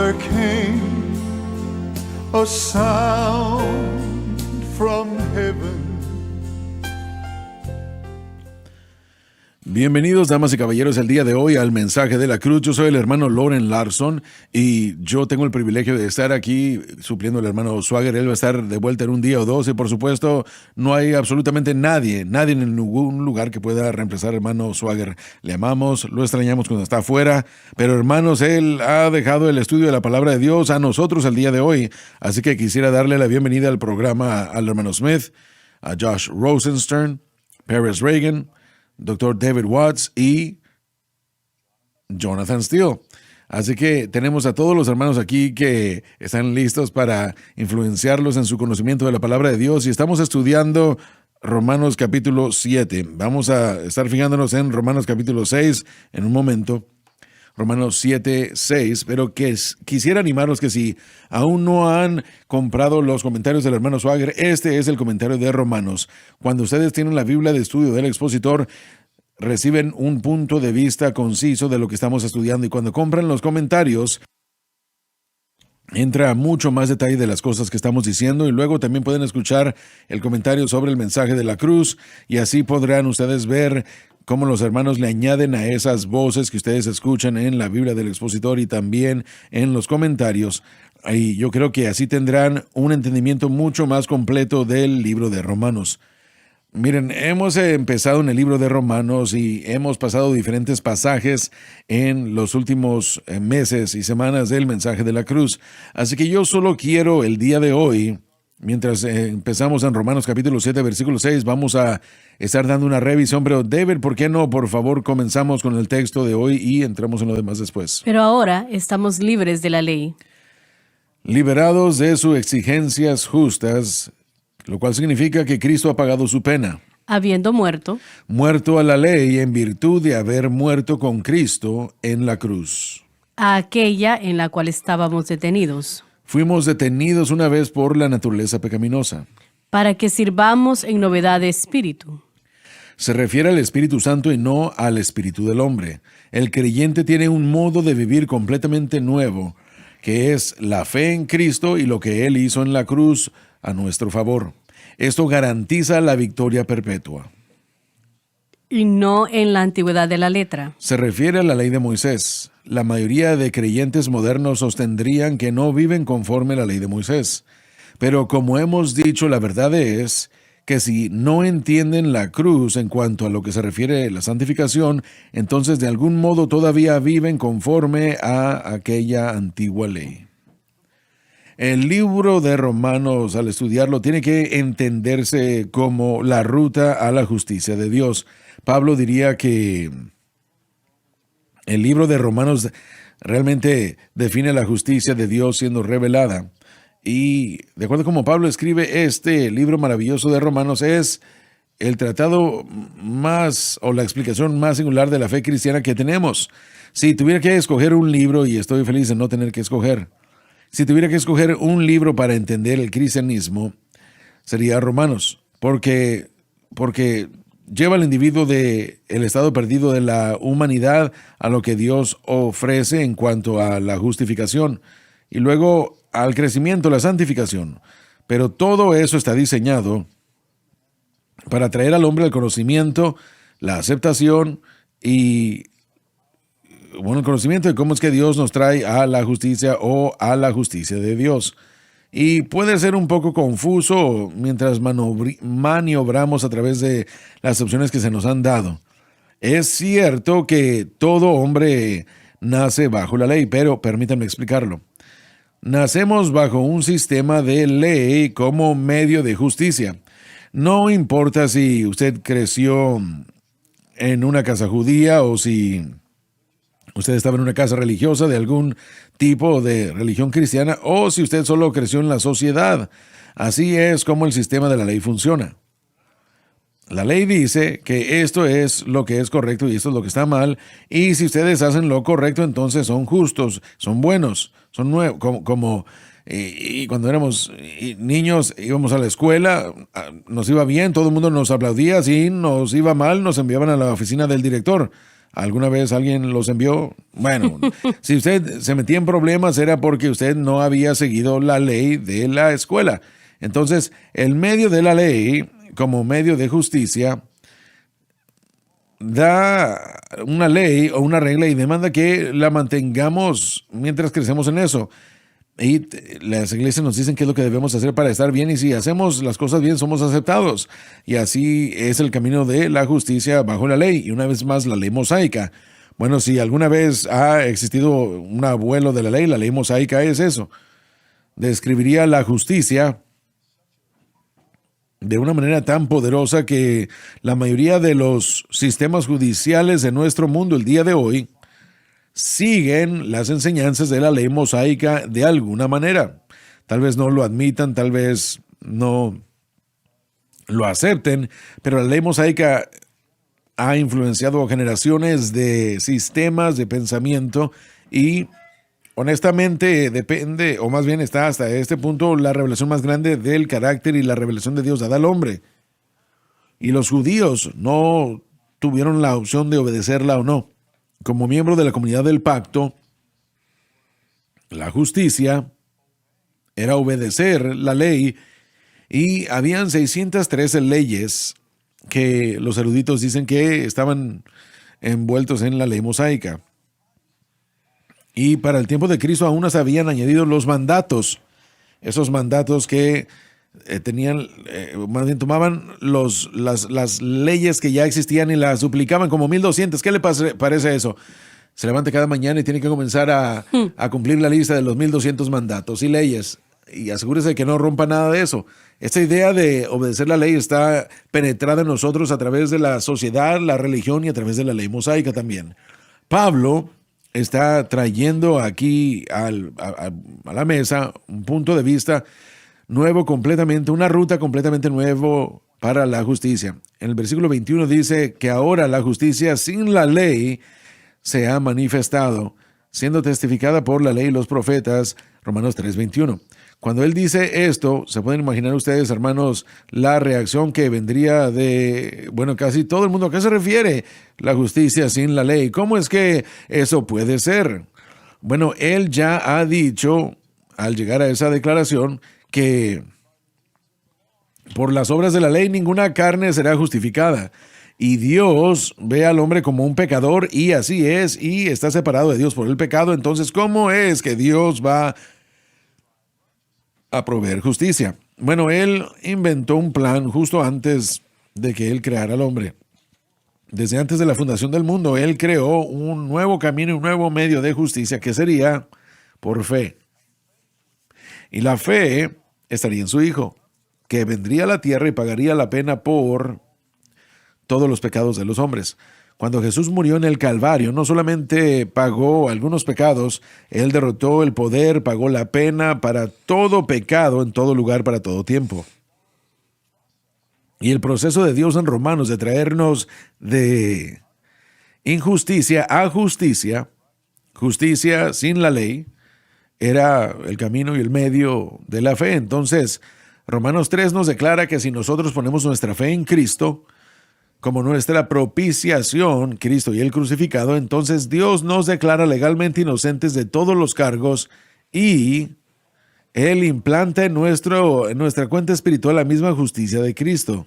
there came a sound from heaven. Bienvenidos, damas y caballeros, el día de hoy al Mensaje de la Cruz. Yo soy el hermano Loren Larson y yo tengo el privilegio de estar aquí supliendo al hermano Swagger. Él va a estar de vuelta en un día o dos y por supuesto no hay absolutamente nadie en ningún lugar que pueda reemplazar al hermano Swagger. Le amamos, lo extrañamos cuando está afuera, pero hermanos, él ha dejado el estudio de la palabra de Dios a nosotros el día de hoy. Así que quisiera darle la bienvenida al programa al hermano Smith, a Josh Rosenstern, Paris Reagan, Dr. David Watts y Jonathan Steele. Así que tenemos a todos los hermanos aquí que están listos para influenciarlos en su conocimiento de la palabra de Dios y estamos estudiando Romanos capítulo 7. Vamos a estar fijándonos en Romanos capítulo 6 en un momento. Romanos 7, 6, pero quisiera animarlos que si aún no han comprado los comentarios del hermano Swagger, este es el comentario de Romanos. Cuando ustedes tienen la Biblia de estudio del expositor, reciben un punto de vista conciso de lo que estamos estudiando y cuando compran los comentarios, entra mucho más detalle de las cosas que estamos diciendo y luego también pueden escuchar el comentario sobre el mensaje de la cruz y así podrán ustedes ver cómo los hermanos le añaden a esas voces que ustedes escuchan en la Biblia del expositor y también en los comentarios. Y yo creo que así tendrán un entendimiento mucho más completo del libro de Romanos. Miren, hemos empezado en el libro de Romanos y hemos pasado diferentes pasajes en los últimos meses y semanas del mensaje de la cruz. Así que yo solo quiero el día de hoy, mientras empezamos en Romanos capítulo 7, versículo 6, vamos a estar dando una revisión. Pero David, ¿por qué no? Por favor, comenzamos con el texto de hoy y entramos en lo demás después. Pero ahora estamos libres de la ley, liberados de sus exigencias justas, lo cual significa que Cristo ha pagado su pena. habiendo muerto Muerto a la ley en virtud de haber muerto con Cristo en la cruz. a aquella en la cual estábamos detenidos, Fuimos detenidos una vez por la naturaleza pecaminosa. para que sirvamos en novedad de espíritu. Se refiere al Espíritu Santo y no al espíritu del hombre. El creyente tiene un modo de vivir completamente nuevo, que es la fe en Cristo y lo que Él hizo en la cruz a nuestro favor. Esto garantiza la victoria perpetua. Y no en la antigüedad de la letra, Se refiere a la ley de Moisés. La mayoría de creyentes modernos sostendrían que no viven conforme a la ley de Moisés. Pero como hemos dicho, la verdad es que si no entienden la cruz en cuanto a lo que se refiere a la santificación, entonces de algún modo todavía viven conforme a aquella antigua ley. El libro de Romanos, al estudiarlo, tiene que entenderse como la ruta a la justicia de Dios. Pablo diría que el libro de Romanos realmente define la justicia de Dios siendo revelada. Y de acuerdo como Pablo escribe, este libro maravilloso de Romanos es el tratado más o la explicación más singular de la fe cristiana que tenemos. Si tuviera que escoger un libro, y estoy feliz de no tener que escoger, si tuviera que escoger un libro para entender el cristianismo, sería Romanos, porque lleva al individuo del estado perdido de la humanidad a lo que Dios ofrece en cuanto a la justificación y luego al crecimiento, la santificación. Pero todo eso está diseñado para traer al hombre el conocimiento, la aceptación y el conocimiento de cómo es que Dios nos trae a la justicia o a la justicia de Dios. Y puede ser un poco confuso mientras maniobramos a través de las opciones que se nos han dado. Es cierto que todo hombre nace bajo la ley, pero permítanme explicarlo. Nacemos bajo un sistema de ley como medio de justicia. No importa si usted creció en una casa judía o si usted estaba en una casa religiosa de algún tipo de religión cristiana o si usted solo creció en la sociedad. Así es como el sistema de la ley funciona. La ley dice que esto es lo que es correcto y esto es lo que está mal, y si ustedes hacen lo correcto, entonces son justos, son buenos, son nuevos, y cuando éramos niños íbamos a la escuela, nos iba bien, todo el mundo nos aplaudía, si nos iba mal nos enviaban a la oficina del director. ¿Alguna vez alguien los envió? Bueno, si usted se metía en problemas era porque usted no había seguido la ley de la escuela. Entonces, el medio de la ley, como medio de justicia, da una ley o una regla y demanda que la mantengamos mientras crecemos en eso. Y las iglesias nos dicen qué es lo que debemos hacer para estar bien, y si hacemos las cosas bien somos aceptados. Y así es el camino de la justicia bajo la ley. Y una vez más, la ley mosaica. Bueno, si alguna vez ha existido un abuelo de la ley mosaica es eso. Describiría la justicia de una manera tan poderosa que la mayoría de los sistemas judiciales de nuestro mundo el día de hoy siguen las enseñanzas de la ley mosaica de alguna manera. Tal vez no lo admitan, tal vez no lo acepten, pero la ley mosaica ha influenciado generaciones de sistemas de pensamiento y honestamente depende, o más bien está hasta este punto, la revelación más grande del carácter y la revelación de Dios dada al hombre. Y los judíos no tuvieron la opción de obedecerla o no. Como miembro de la comunidad del pacto, la justicia era obedecer la ley, y habían 613 leyes que los eruditos dicen que estaban envueltos en la ley mosaica. Y para el tiempo de Cristo aún se habían añadido los mandatos, esos mandatos que tenían, más bien tomaban las leyes que ya existían y las duplicaban como 1200. ¿Qué le parece eso? Se levanta cada mañana y tiene que comenzar a cumplir la lista de los 1200 mandatos y leyes. Y asegúrese de que no rompa nada de eso. Esta idea de obedecer la ley está penetrada en nosotros a través de la sociedad, la religión y a través de la ley mosaica también. Pablo está trayendo aquí a la mesa un punto de vista nuevo completamente, una ruta completamente nuevo para la justicia. En el versículo 21 dice que ahora la justicia sin la ley se ha manifestado, siendo testificada por la ley y los profetas, Romanos 3:21. Cuando él dice esto, se pueden imaginar ustedes, hermanos, la reacción que vendría de, casi todo el mundo. ¿A qué se refiere la justicia sin la ley? ¿Cómo es que eso puede ser? Bueno, él ya ha dicho, al llegar a esa declaración, que por las obras de la ley ninguna carne será justificada. Y Dios ve al hombre como un pecador, y así es, y está separado de Dios por el pecado. Entonces, ¿cómo es que Dios va a proveer justicia? Bueno, él inventó un plan justo antes de que él creara al hombre. Desde antes de la fundación del mundo, él creó un nuevo camino y un nuevo medio de justicia que sería por fe. Y la fe estaría en su Hijo, que vendría a la tierra y pagaría la pena por todos los pecados de los hombres. Cuando Jesús murió en el Calvario, no solamente pagó algunos pecados, él derrotó el poder, pagó la pena para todo pecado, en todo lugar, para todo tiempo. Y el proceso de Dios en Romanos de traernos de injusticia a justicia, justicia sin la ley, era el camino y el medio de la fe. Entonces, Romanos 3 nos declara que si nosotros ponemos nuestra fe en Cristo como nuestra propiciación, Cristo y el crucificado, entonces Dios nos declara legalmente inocentes de todos los cargos, y Él implanta en nuestra cuenta espiritual la misma justicia de Cristo.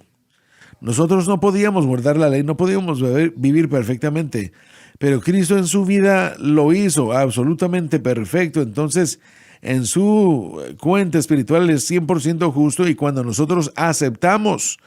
Nosotros no podíamos guardar la ley, no podíamos vivir perfectamente, pero Cristo en su vida lo hizo absolutamente perfecto. Entonces, en su cuenta espiritual es 100% justo, y cuando nosotros aceptamos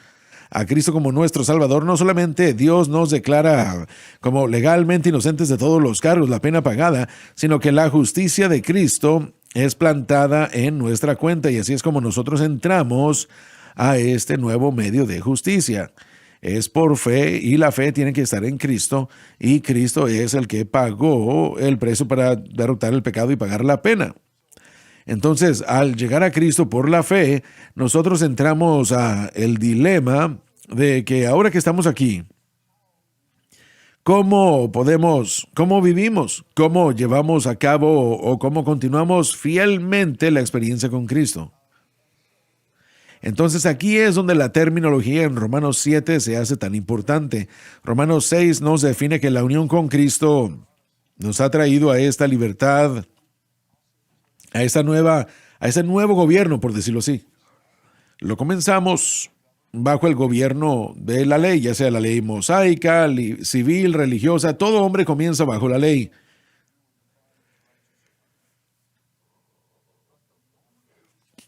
a Cristo como nuestro Salvador, no solamente Dios nos declara como legalmente inocentes de todos los cargos, la pena pagada, sino que la justicia de Cristo es plantada en nuestra cuenta, y así es como nosotros entramos a este nuevo medio de justicia. Es por fe, y la fe tiene que estar en Cristo, y Cristo es el que pagó el precio para derrotar el pecado y pagar la pena. Entonces, al llegar a Cristo por la fe, nosotros entramos a el dilema de que ahora que estamos aquí, ¿cómo vivimos? ¿Cómo llevamos a cabo o cómo continuamos fielmente la experiencia con Cristo? Entonces aquí es donde la terminología en Romanos 7 se hace tan importante. Romanos 6 nos define que la unión con Cristo nos ha traído a esta libertad, a ese nuevo gobierno, por decirlo así. Lo comenzamos bajo el gobierno de la ley, ya sea la ley mosaica, civil, religiosa. Todo hombre comienza bajo la ley.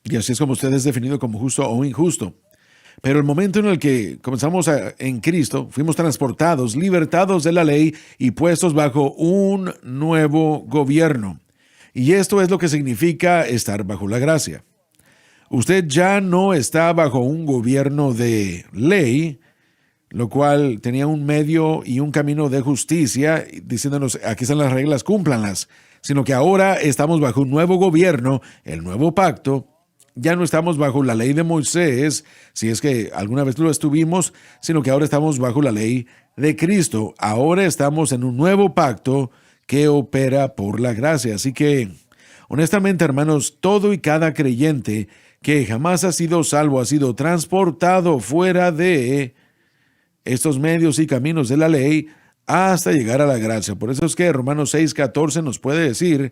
Y así es como usted es definido como justo o injusto. Pero el momento en el que comenzamos en Cristo, fuimos transportados, libertados de la ley y puestos bajo un nuevo gobierno. Y esto es lo que significa estar bajo la gracia. Usted ya no está bajo un gobierno de ley, lo cual tenía un medio y un camino de justicia, diciéndonos, aquí están las reglas, cúmplanlas, sino que ahora estamos bajo un nuevo gobierno, el nuevo pacto. Ya no estamos bajo la ley de Moisés, si es que alguna vez lo estuvimos, sino que ahora estamos bajo la ley de Cristo. Ahora estamos en un nuevo pacto que opera por la gracia. Así que, honestamente, hermanos, todo y cada creyente que jamás ha sido salvo ha sido transportado fuera de estos medios y caminos de la ley hasta llegar a la gracia. Por eso es que Romanos 6:14 nos puede decir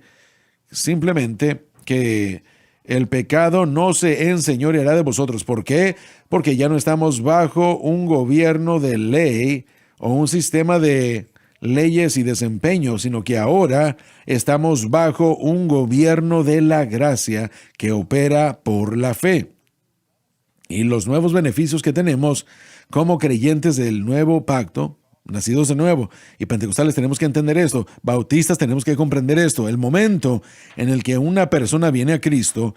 simplemente que el pecado no se enseñoreará de vosotros. ¿Por qué? Porque ya no estamos bajo un gobierno de ley o un sistema de leyes y desempeño, sino que ahora estamos bajo un gobierno de la gracia que opera por la fe. Y los nuevos beneficios que tenemos como creyentes del nuevo pacto, nacidos de nuevo, y pentecostales tenemos que entender esto, bautistas tenemos que comprender esto, el momento en el que una persona viene a Cristo,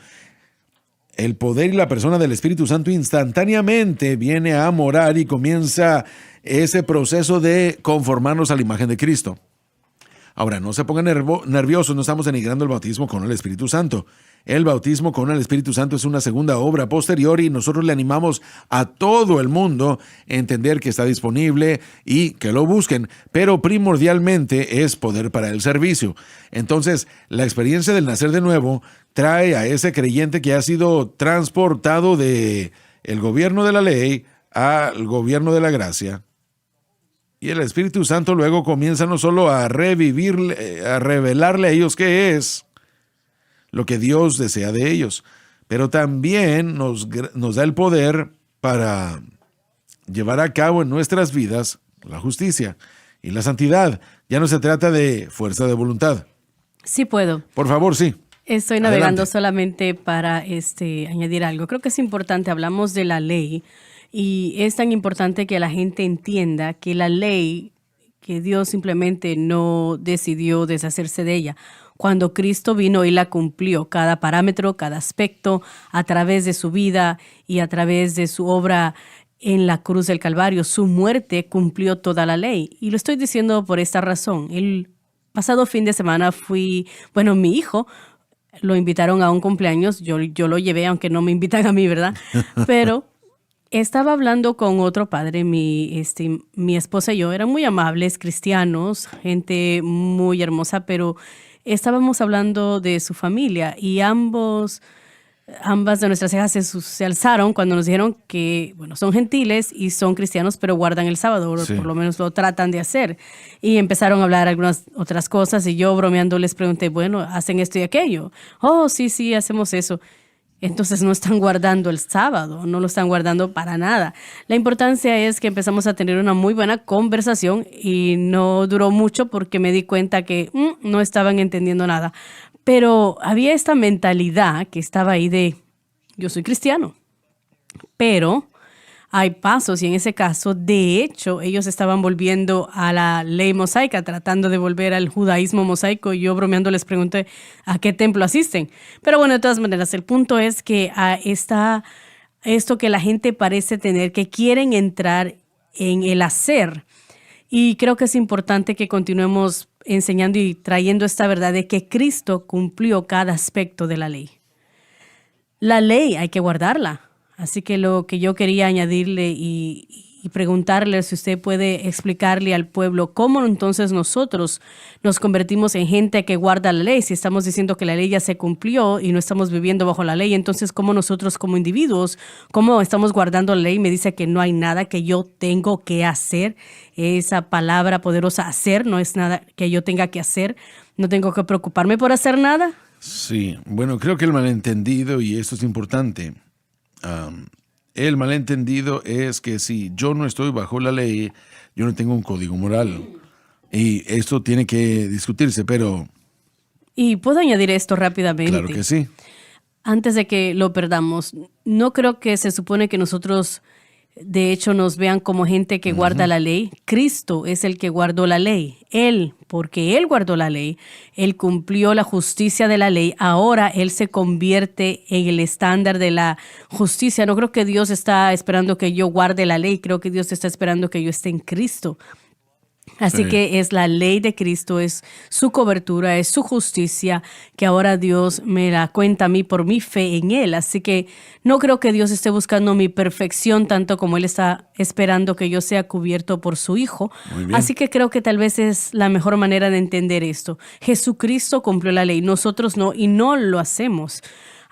el poder y la persona del Espíritu Santo instantáneamente viene a morar y comienza ese proceso de conformarnos a la imagen de Cristo. Ahora, no se pongan nerviosos, no estamos denigrando el bautismo con el Espíritu Santo. El bautismo con el Espíritu Santo es una segunda obra posterior y nosotros le animamos a todo el mundo a entender que está disponible y que lo busquen, pero primordialmente es poder para el servicio. Entonces, la experiencia del nacer de nuevo trae a ese creyente que ha sido transportado de el gobierno de la ley al gobierno de la gracia. Y el Espíritu Santo luego comienza no solo a revelarle a ellos qué es lo que Dios desea de ellos, pero también nos da el poder para llevar a cabo en nuestras vidas la justicia y la santidad. Ya no se trata de fuerza de voluntad. Sí puedo. Por favor, sí. Estoy navegando Adelante. solamente para añadir algo. Creo que es importante, hablamos de la ley, y es tan importante que la gente entienda que la ley, que Dios simplemente no decidió deshacerse de ella. Cuando Cristo vino y la cumplió, cada parámetro, cada aspecto, a través de su vida y a través de su obra en la cruz del Calvario, su muerte cumplió toda la ley. Y lo estoy diciendo por esta razón. El pasado fin de semana mi hijo lo invitaron a un cumpleaños, yo lo llevé, aunque no me invitan a mí, ¿verdad? Pero estaba hablando con otro padre, mi esposa y yo, eran muy amables, cristianos, gente muy hermosa, pero estábamos hablando de su familia y ambas de nuestras cejas se alzaron cuando nos dijeron que, son gentiles y son cristianos, pero guardan el sábado, Sí. por lo menos lo tratan de hacer. Y empezaron a hablar algunas otras cosas y yo bromeando les pregunté, ¿hacen esto y aquello? Oh, sí, hacemos eso. Entonces no están guardando el sábado, no lo están guardando para nada. La importancia es que empezamos a tener una muy buena conversación y no duró mucho porque me di cuenta que no estaban entendiendo nada. Pero había esta mentalidad que estaba ahí de, yo soy cristiano, pero hay pasos y en ese caso, de hecho, ellos estaban volviendo a la ley mosaica, tratando de volver al judaísmo mosaico. Y yo bromeando les pregunté, ¿a qué templo asisten? Pero de todas maneras, el punto es que está esto que la gente parece tener, que quieren entrar en el hacer. Y creo que es importante que continuemos enseñando y trayendo esta verdad de que Cristo cumplió cada aspecto de la ley. La ley hay que guardarla. Así que lo que yo quería añadirle y y preguntarle si usted puede explicarle al pueblo cómo entonces nosotros nos convertimos en gente que guarda la ley. Si estamos diciendo que la ley ya se cumplió y no estamos viviendo bajo la ley, entonces cómo nosotros como individuos, cómo estamos guardando la ley. Me dice que no hay nada que yo tengo que hacer. Esa palabra poderosa, hacer, no es nada que yo tenga que hacer. No tengo que preocuparme por hacer nada. Sí, bueno, creo que el malentendido, y esto es importante, el malentendido es que si yo no estoy bajo la ley, yo no tengo un código moral. Y esto tiene que discutirse, pero... Y puedo añadir esto rápidamente. Claro que sí. Antes de que lo perdamos, no creo que se supone que nosotros, de hecho, nos vean como gente que guarda la ley. Cristo es el que guardó la ley. Él, porque Él guardó la ley, Él cumplió la justicia de la ley. Ahora Él se convierte en el estándar de la justicia. No creo que Dios está esperando que yo guarde la ley. Creo que Dios está esperando que yo esté en Cristo. Así Sí. que es la ley de Cristo, es su cobertura, es su justicia, que ahora Dios me la cuenta a mí por mi fe en Él. Así que no creo que Dios esté buscando mi perfección tanto como Él está esperando que yo sea cubierto por su Hijo. Muy bien. Así que creo que tal vez es la mejor manera de entender esto. Jesucristo cumplió la ley, nosotros no, y no lo hacemos.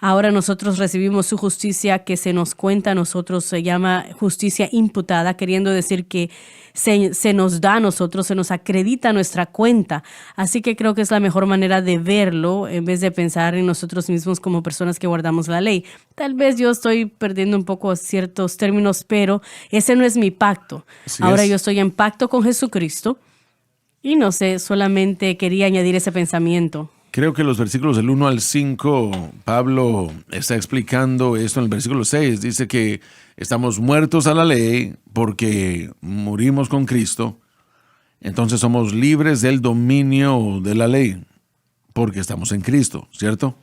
Ahora nosotros recibimos su justicia que se nos cuenta a nosotros, se llama justicia imputada, queriendo decir que se nos da a nosotros, se nos acredita nuestra cuenta. Así que creo que es la mejor manera de verlo en vez de pensar en nosotros mismos como personas que guardamos la ley. Tal vez yo estoy perdiendo un poco ciertos términos, pero ese no es mi pacto. Así Ahora es. yo estoy en pacto con Jesucristo y no sé, solamente quería añadir ese pensamiento. Creo que los versículos del 1 al 5, Pablo está explicando esto en el versículo 6. Dice que estamos muertos a la ley porque morimos con Cristo. Entonces somos libres del dominio de la ley porque estamos en Cristo, ¿cierto?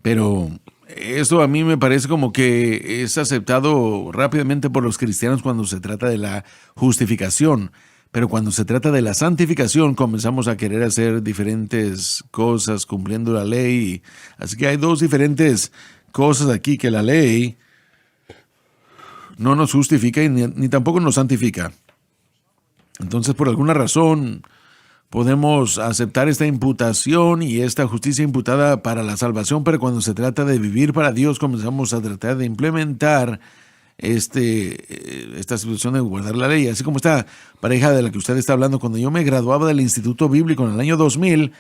Pero eso a mí me parece como que es aceptado rápidamente por los cristianos cuando se trata de la justificación. Pero cuando se trata de la santificación, comenzamos a querer hacer diferentes cosas cumpliendo la ley. Así que hay dos diferentes cosas aquí, que la ley no nos justifica y ni tampoco nos santifica. Entonces, por alguna razón, podemos aceptar esta imputación y esta justicia imputada para la salvación, pero cuando se trata de vivir para Dios, comenzamos a tratar de implementar esta situación de guardar la ley. Así como esta pareja de la que usted está hablando, cuando yo me graduaba del Instituto Bíblico en el año 2000,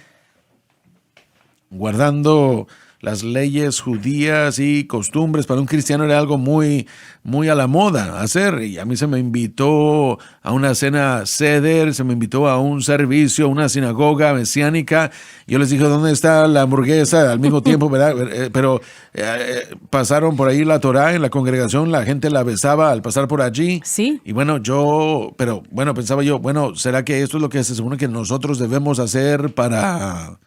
guardando las leyes judías y costumbres para un cristiano era algo muy, muy a la moda hacer. Y a mí se me invitó a una cena seder, se me invitó a un servicio, a una sinagoga mesiánica. Yo les dije, ¿dónde está la hamburguesa? Al mismo tiempo, ¿verdad? Pero pasaron por ahí la Torá en la congregación, la gente la besaba al pasar por allí. Sí. Y bueno, pensaba yo, ¿será que esto es lo que se supone que nosotros debemos hacer para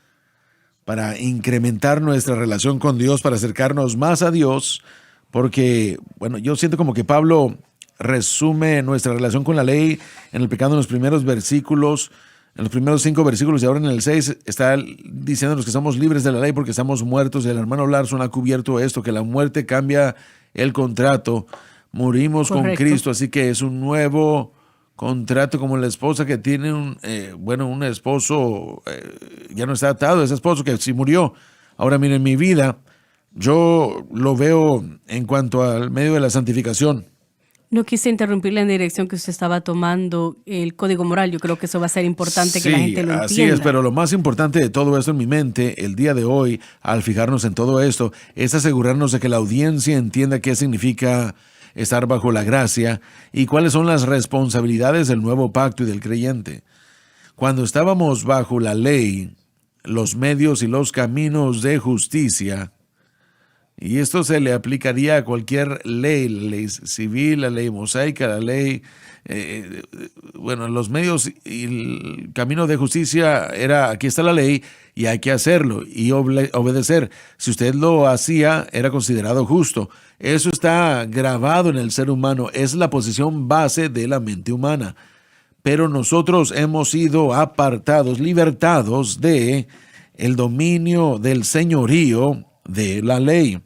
incrementar nuestra relación con Dios, para acercarnos más a Dios? Porque, yo siento como que Pablo resume nuestra relación con la ley en el pecado en los primeros versículos, en los primeros 5 versículos, y ahora en el 6 está diciéndonos que somos libres de la ley porque estamos muertos. Y el hermano Larson ha cubierto esto, que la muerte cambia el contrato. Morimos con Correcto. Cristo, así que es un nuevo contrato, como la esposa que tiene un esposo, ya no está atado, ese esposo que sí murió. Ahora miren, mi vida, yo lo veo en cuanto al medio de la santificación. No quise interrumpirle en la dirección que usted estaba tomando el código moral. Yo creo que eso va a ser importante que la gente lo así entienda. es, pero lo más importante de todo esto en mi mente, el día de hoy, al fijarnos en todo esto, es asegurarnos de que la audiencia entienda qué significa estar bajo la gracia y cuáles son las responsabilidades del nuevo pacto y del creyente. Cuando estábamos bajo la ley, los medios y los caminos de justicia, y esto se le aplicaría a cualquier ley, la ley civil, la ley mosaica, la ley, los medios y el camino de justicia era, aquí está la ley y hay que hacerlo y obedecer. Si usted lo hacía, era considerado justo. Eso está grabado en el ser humano, es la posición base de la mente humana. Pero nosotros hemos sido apartados, libertados de el dominio del señorío de la ley,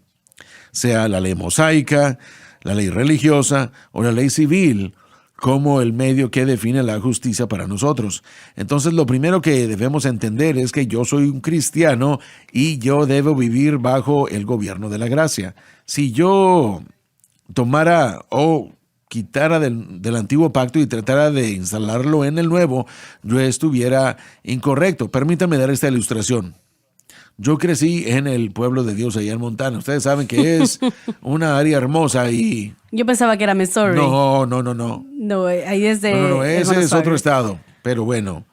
sea la ley mosaica, la ley religiosa o la ley civil. como el medio que define la justicia para nosotros. Entonces, lo primero que debemos entender es que yo soy un cristiano y yo debo vivir bajo el gobierno de la gracia. Si yo tomara o quitara del antiguo pacto y tratara de instalarlo en el nuevo, yo estuviera incorrecto. Permítanme dar esta ilustración. Yo crecí en el pueblo de Dios allá en Montana. Ustedes saben que es una área hermosa y... Yo pensaba que era Missouri. No. No, ahí es de... No, ese hermano es otro Sawyer. estado, pero bueno,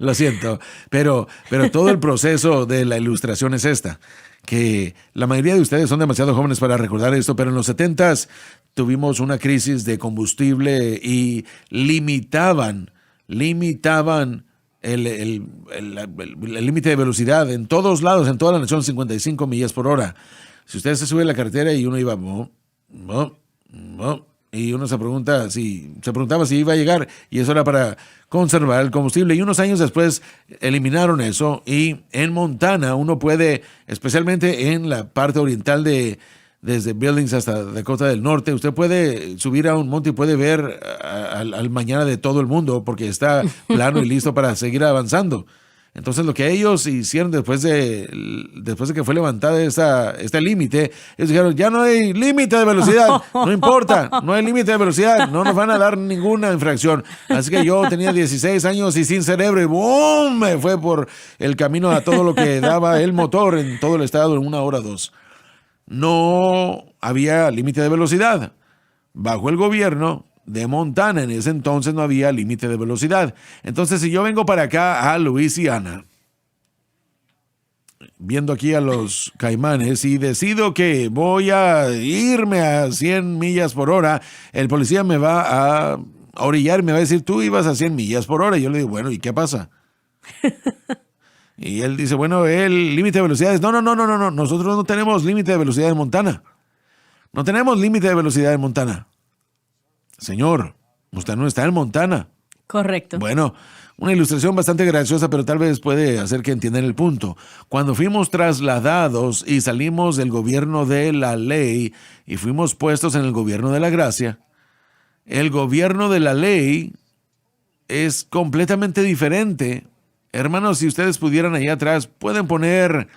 lo siento. Pero todo el proceso de la ilustración es esta, que la mayoría de ustedes son demasiado jóvenes para recordar esto, pero en los 70s tuvimos una crisis de combustible y limitaban el límite de velocidad en todos lados, en toda la nación, 55 millas por hora. Si usted se sube a la carretera y uno iba... y uno se preguntaba si iba a llegar, y eso era para conservar el combustible. Y unos años después eliminaron eso, y en Montana uno puede, especialmente en la parte oriental desde Billings hasta Dakota del Norte, usted puede subir a un monte y puede ver al mañana de todo el mundo porque está plano y listo para seguir avanzando. Entonces lo que ellos hicieron después de que fue levantada este límite, ellos dijeron, ya no hay límite de velocidad, no importa, no hay límite de velocidad, no nos van a dar ninguna infracción. Así que yo tenía 16 años y sin cerebro y ¡boom! Me fue por el camino a todo lo que daba el motor en todo el estado en 1 hora 2. No había límite de velocidad. Bajo el gobierno de Montana en ese entonces no había límite de velocidad. Entonces, si yo vengo para acá a Luisiana, viendo aquí a los Caimanes, y decido que voy a irme a 100 millas por hora, el policía me va a orillar y me va a decir, tú ibas a 100 millas por hora. Y yo le digo, bueno, ¿y qué pasa? Y él dice, bueno, el límite de velocidad es... No, nosotros no tenemos límite de velocidad en Montana. No tenemos límite de velocidad en Montana. Señor, usted no está en Montana. Correcto. Bueno, una ilustración bastante graciosa, pero tal vez puede hacer que entiendan el punto. Cuando fuimos trasladados y salimos del gobierno de la ley y fuimos puestos en el gobierno de la gracia, el gobierno de la ley es completamente diferente. Hermanos, si ustedes pudieran allá atrás, pueden poner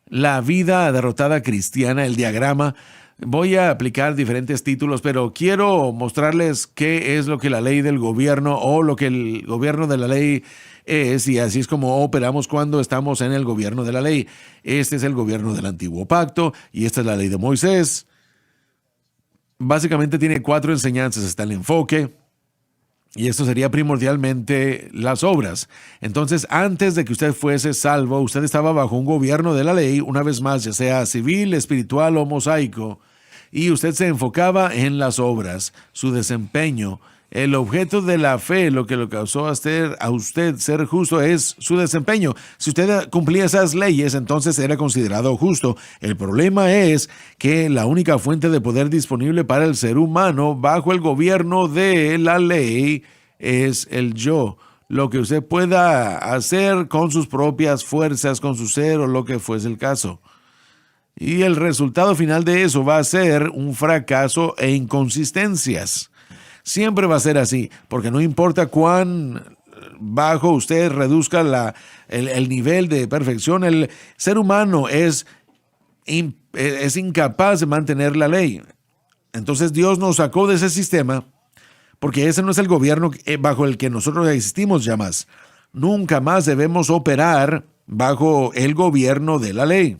la vida derrotada cristiana, el diagrama. Voy a aplicar diferentes títulos, pero quiero mostrarles qué es lo que la ley del gobierno o lo que el gobierno de la ley es, y así es como operamos cuando estamos en el gobierno de la ley. Este es el gobierno del antiguo pacto y esta es la ley de Moisés. Básicamente tiene 4 enseñanzas. Está el enfoque, y esto sería primordialmente las obras. Entonces, antes de que usted fuese salvo, usted estaba bajo un gobierno de la ley, una vez más, ya sea civil, espiritual o mosaico, y usted se enfocaba en las obras, su desempeño. El objeto de la fe, lo que lo causó a usted ser justo, es su desempeño. Si usted cumplía esas leyes, entonces era considerado justo. El problema es que la única fuente de poder disponible para el ser humano bajo el gobierno de la ley es el yo. Lo que usted pueda hacer con sus propias fuerzas, con su ser o lo que fuese el caso. Y el resultado final de eso va a ser un fracaso e inconsistencias. Siempre va a ser así, porque no importa cuán bajo usted reduzca el nivel de perfección, el ser humano es incapaz de mantener la ley. Entonces Dios nos sacó de ese sistema, porque ese no es el gobierno bajo el que nosotros existimos ya más. Nunca más debemos operar bajo el gobierno de la ley.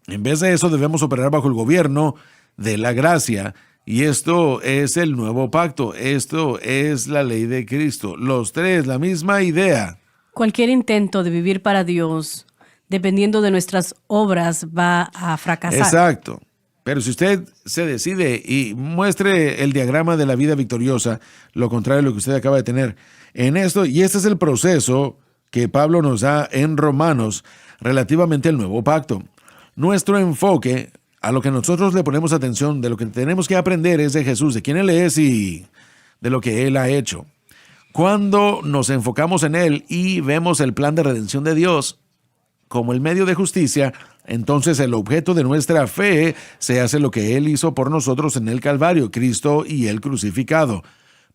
En vez de eso, debemos operar bajo el gobierno de la gracia. Y esto es el nuevo pacto, esto es la ley de Cristo. Los tres, la misma idea. Cualquier intento de vivir para Dios, dependiendo de nuestras obras, va a fracasar. Exacto. Pero si usted se decide y muestre el diagrama de la vida victoriosa, lo contrario de lo que usted acaba de tener en esto, y este es el proceso que Pablo nos da en Romanos relativamente al nuevo pacto. Nuestro enfoque, a lo que nosotros le ponemos atención, de lo que tenemos que aprender es de Jesús, de quién Él es y de lo que Él ha hecho. Cuando nos enfocamos en Él y vemos el plan de redención de Dios como el medio de justicia, Entonces el objeto de nuestra fe se hace lo que Él hizo por nosotros en el Calvario, Cristo y el crucificado.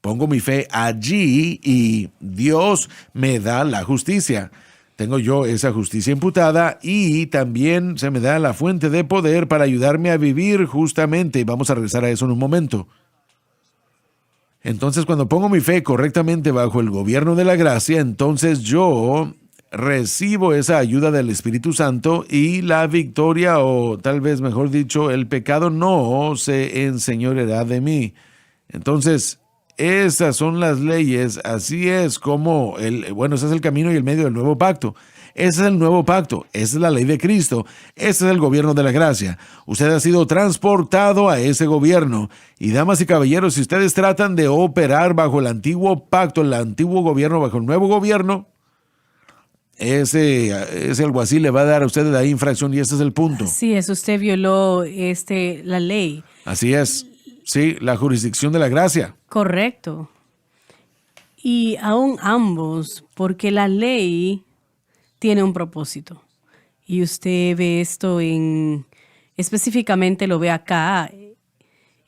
Pongo mi fe allí y Dios me da la justicia. Tengo yo esa justicia imputada y también se me da la fuente de poder para ayudarme a vivir justamente. Vamos a regresar a eso en un momento. Entonces, cuando pongo mi fe correctamente bajo el gobierno de la gracia, entonces yo recibo esa ayuda del Espíritu Santo y la victoria, o tal vez mejor dicho, el pecado no se enseñoreará de mí. Entonces, esas son las leyes, así es como, ese es el camino y el medio del nuevo pacto. Ese es el nuevo pacto, esa es la ley de Cristo, ese es el gobierno de la gracia. Usted ha sido transportado a ese gobierno. Y damas y caballeros, si ustedes tratan de operar bajo el antiguo pacto, el antiguo gobierno, bajo el nuevo gobierno, ese alguacil le va a dar a usted la infracción y ese es el punto. Así es, usted violó la ley. Así es, sí, la jurisdicción de la gracia. Correcto. Y aún ambos, porque la ley tiene un propósito. Y usted ve esto específicamente lo ve acá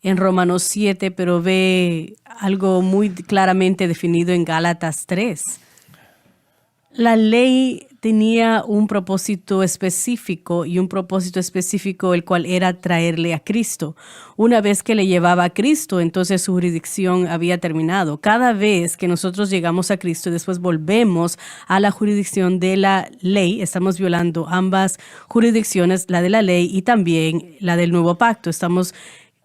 en Romanos 7, pero ve algo muy claramente definido en Gálatas 3. La ley tenía un propósito específico y un propósito específico el cual era traerle a Cristo. Una vez que le llevaba a Cristo, entonces su jurisdicción había terminado. Cada vez que nosotros llegamos a Cristo y después volvemos a la jurisdicción de la ley, estamos violando ambas jurisdicciones, la de la ley y también la del nuevo pacto. Estamos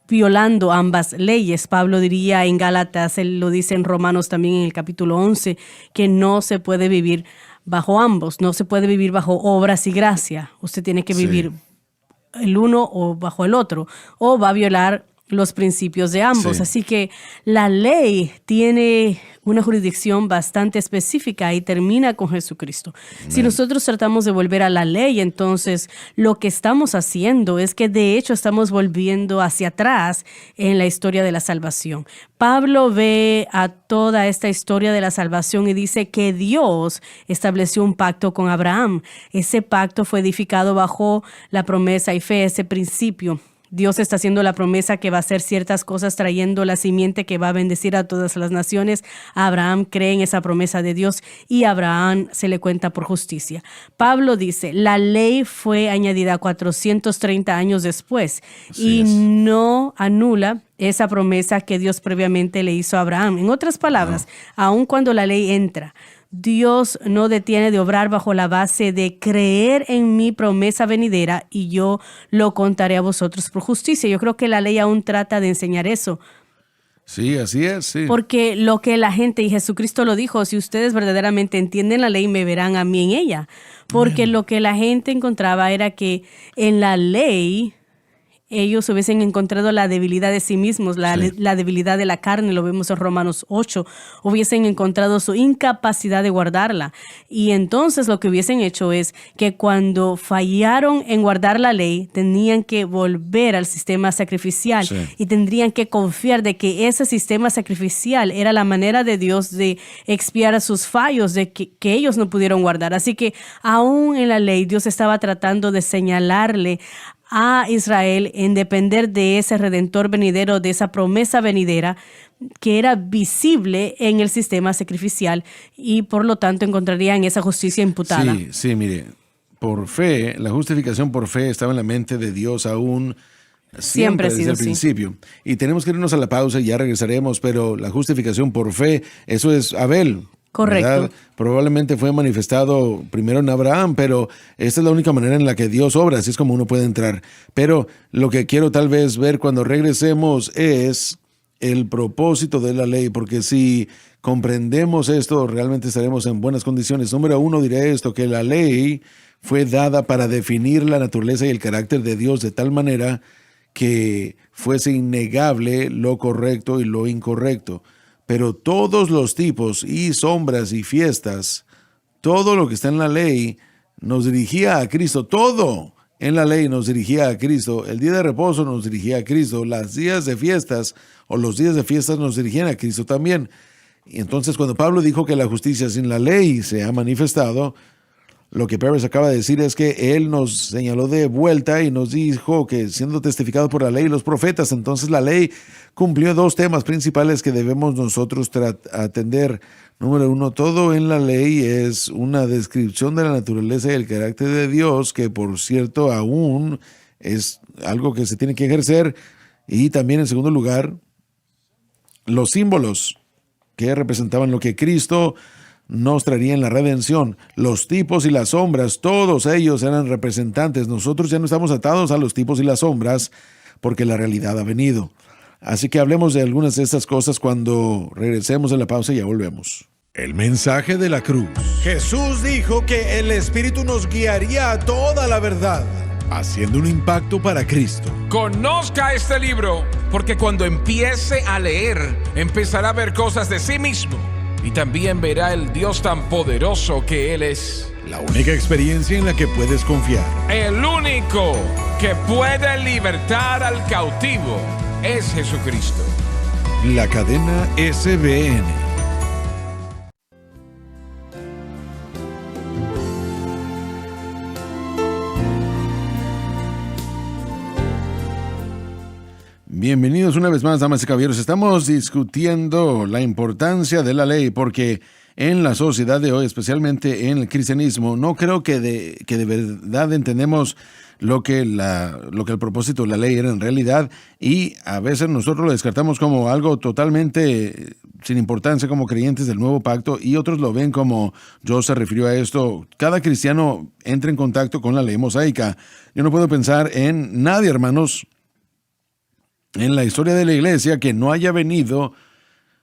violando ambas leyes. Pablo diría en Gálatas, él lo dice en Romanos también en el capítulo 11, que no se puede vivir bajo ambos, no se puede vivir bajo obras y gracia. Usted tiene que vivir el uno o bajo el otro, o va a violar los principios de ambos. Sí. Así que la ley tiene una jurisdicción bastante específica y termina con Jesucristo. Si nosotros tratamos de volver a la ley, entonces lo que estamos haciendo es que de hecho estamos volviendo hacia atrás en la historia de la salvación. Pablo ve a toda esta historia de la salvación y dice que Dios estableció un pacto con Abraham. Ese pacto fue edificado bajo la promesa y fe, ese principio. Dios está haciendo la promesa que va a hacer ciertas cosas, trayendo la simiente que va a bendecir a todas las naciones. Abraham cree en esa promesa de Dios y a Abraham se le cuenta por justicia. Pablo dice, la ley fue añadida 430 años después y no anula esa promesa que Dios previamente le hizo a Abraham. En otras palabras, aun cuando la ley entra, Dios no detiene de obrar bajo la base de creer en mi promesa venidera y yo lo contaré a vosotros por justicia. Yo creo que la ley aún trata de enseñar eso. Sí, así es, sí. Porque lo que la gente, y Jesucristo lo dijo, si ustedes verdaderamente entienden la ley, me verán a mí en ella. Porque lo que la gente encontraba era que en la ley ellos hubiesen encontrado la debilidad de sí mismos, la debilidad de la carne, lo vemos en Romanos 8, hubiesen encontrado su incapacidad de guardarla. Y entonces lo que hubiesen hecho es que cuando fallaron en guardar la ley, tenían que volver al sistema sacrificial y tendrían que confiar de que ese sistema sacrificial era la manera de Dios de expiar sus fallos, de que ellos no pudieron guardar. Así que aún en la ley Dios estaba tratando de señalarle a Israel en depender de ese redentor venidero, de esa promesa venidera que era visible en el sistema sacrificial y por lo tanto encontrarían esa justicia imputada. Sí, mire, por fe, la justificación por fe estaba en la mente de Dios aún siempre desde el principio. Y tenemos que irnos a la pausa y ya regresaremos, pero la justificación por fe, eso es Abel. Correcto. ¿Verdad? Probablemente fue manifestado primero en Abraham, pero esta es la única manera en la que Dios obra, así es como uno puede entrar. Pero lo que quiero tal vez ver cuando regresemos es el propósito de la ley, porque si comprendemos esto, realmente estaremos en buenas condiciones. Número uno, diré esto, que la ley fue dada para definir la naturaleza y el carácter de Dios de tal manera que fuese innegable lo correcto y lo incorrecto. Pero todos los tipos y sombras y fiestas, todo lo que está en la ley nos dirigía a Cristo. Todo en la ley nos dirigía a Cristo. El día de reposo nos dirigía a Cristo. Los días de fiestas nos dirigían a Cristo también. Y entonces cuando Pablo dijo que la justicia sin la ley se ha manifestado, lo que Pérez acaba de decir es que él nos señaló de vuelta y nos dijo que siendo testificado por la ley y los profetas, entonces la ley cumplió dos temas principales que debemos nosotros atender. Número uno, todo en la ley es una descripción de la naturaleza y el carácter de Dios, que por cierto aún es algo que se tiene que ejercer. Y también en segundo lugar, los símbolos que representaban lo que Cristo nos traería en la redención, los tipos y las sombras, todos ellos eran representantes. Nosotros ya no estamos atados a los tipos y las sombras porque la realidad ha venido. Así que hablemos de algunas de estas cosas cuando regresemos de la pausa y ya volvemos. El mensaje de la cruz. Jesús dijo que el Espíritu nos guiaría a toda la verdad, haciendo un impacto para Cristo. Conozca este libro, porque cuando empiece a leer, empezará a ver cosas de sí mismo. Y también verá el Dios tan poderoso que Él es. La única experiencia en la que puedes confiar. El único que puede libertar al cautivo es Jesucristo. La cadena SBN. Bienvenidos una vez más, damas y caballeros. Estamos discutiendo la importancia de la ley porque en la sociedad de hoy, especialmente en el cristianismo, no creo que de verdad entendemos lo que el propósito de la ley era en realidad, y a veces nosotros lo descartamos como algo totalmente sin importancia como creyentes del nuevo pacto, y otros lo ven como Dios se refirió a esto. Cada cristiano entra en contacto con la ley mosaica. Yo no puedo pensar en nadie, hermanos, en la historia de la iglesia que no haya venido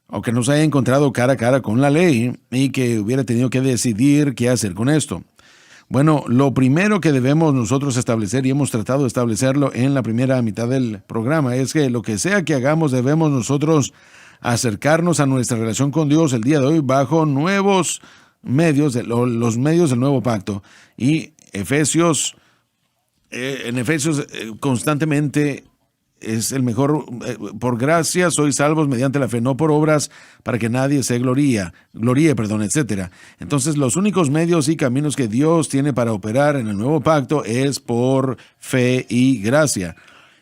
o que no se haya encontrado cara a cara con la ley y que hubiera tenido que decidir qué hacer con esto. Bueno, lo primero que debemos nosotros establecer, y hemos tratado de establecerlo en la primera mitad del programa, es que lo que sea que hagamos debemos nosotros acercarnos a nuestra relación con Dios el día de hoy bajo nuevos medios, los medios del nuevo pacto. Y en Efesios constantemente es el mejor, por gracia sois salvos mediante la fe, no por obras, para que nadie se gloríe, etc. Entonces, los únicos medios y caminos que Dios tiene para operar en el nuevo pacto es por fe y gracia.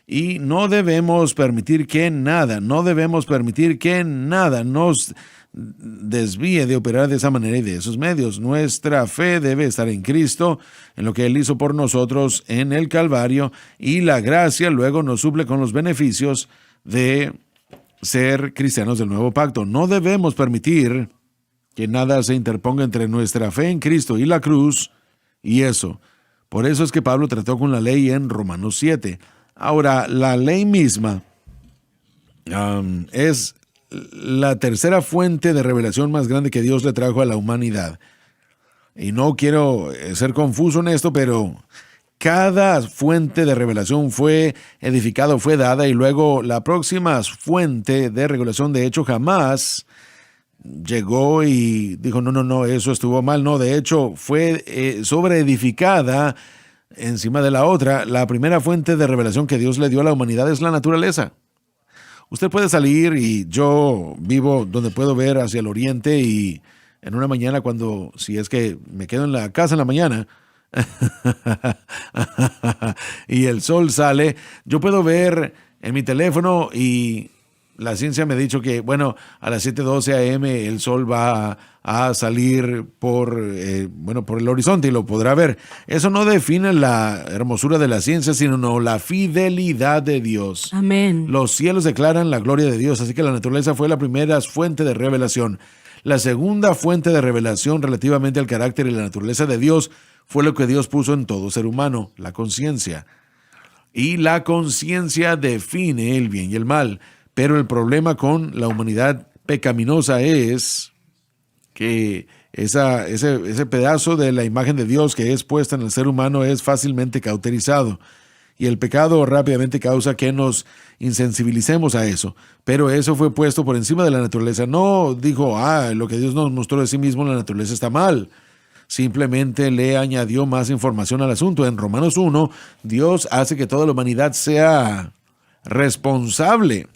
Y no debemos permitir que nada nos desvíe de operar de esa manera y de esos medios. Nuestra fe debe estar en Cristo, en lo que Él hizo por nosotros en el Calvario, y la gracia luego nos suple con los beneficios de ser cristianos del nuevo pacto. No debemos permitir que nada se interponga entre nuestra fe en Cristo y la cruz y eso. Por eso es que Pablo trató con la ley en Romanos 7. Ahora, la ley misma es la tercera fuente de revelación más grande que Dios le trajo a la humanidad. Y no quiero ser confuso en esto, pero cada fuente de revelación fue edificada, fue dada, y luego la próxima fuente de revelación, de hecho, jamás llegó y dijo, no, eso estuvo mal. No, de hecho, fue sobreedificada encima de la otra. La primera fuente de revelación que Dios le dio a la humanidad es la naturaleza. Usted puede salir, y yo vivo donde puedo ver hacia el oriente, y en una mañana si es que me quedo en la casa en la mañana y el sol sale, yo puedo ver en mi teléfono, y la ciencia me ha dicho que, a las 7:12 a.m. el sol va a salir por el horizonte y lo podrá ver. Eso no define la hermosura de la ciencia, sino la fidelidad de Dios. Amén. Los cielos declaran la gloria de Dios, así que la naturaleza fue la primera fuente de revelación. La segunda fuente de revelación relativamente al carácter y la naturaleza de Dios fue lo que Dios puso en todo ser humano, la conciencia. Y la conciencia define el bien y el mal. Pero el problema con la humanidad pecaminosa es que ese pedazo de la imagen de Dios que es puesta en el ser humano es fácilmente cauterizado. Y el pecado rápidamente causa que nos insensibilicemos a eso. Pero eso fue puesto por encima de la naturaleza. No dijo, lo que Dios nos mostró de sí mismo, la naturaleza está mal. Simplemente le añadió más información al asunto. En Romanos 1, Dios hace que toda la humanidad sea responsable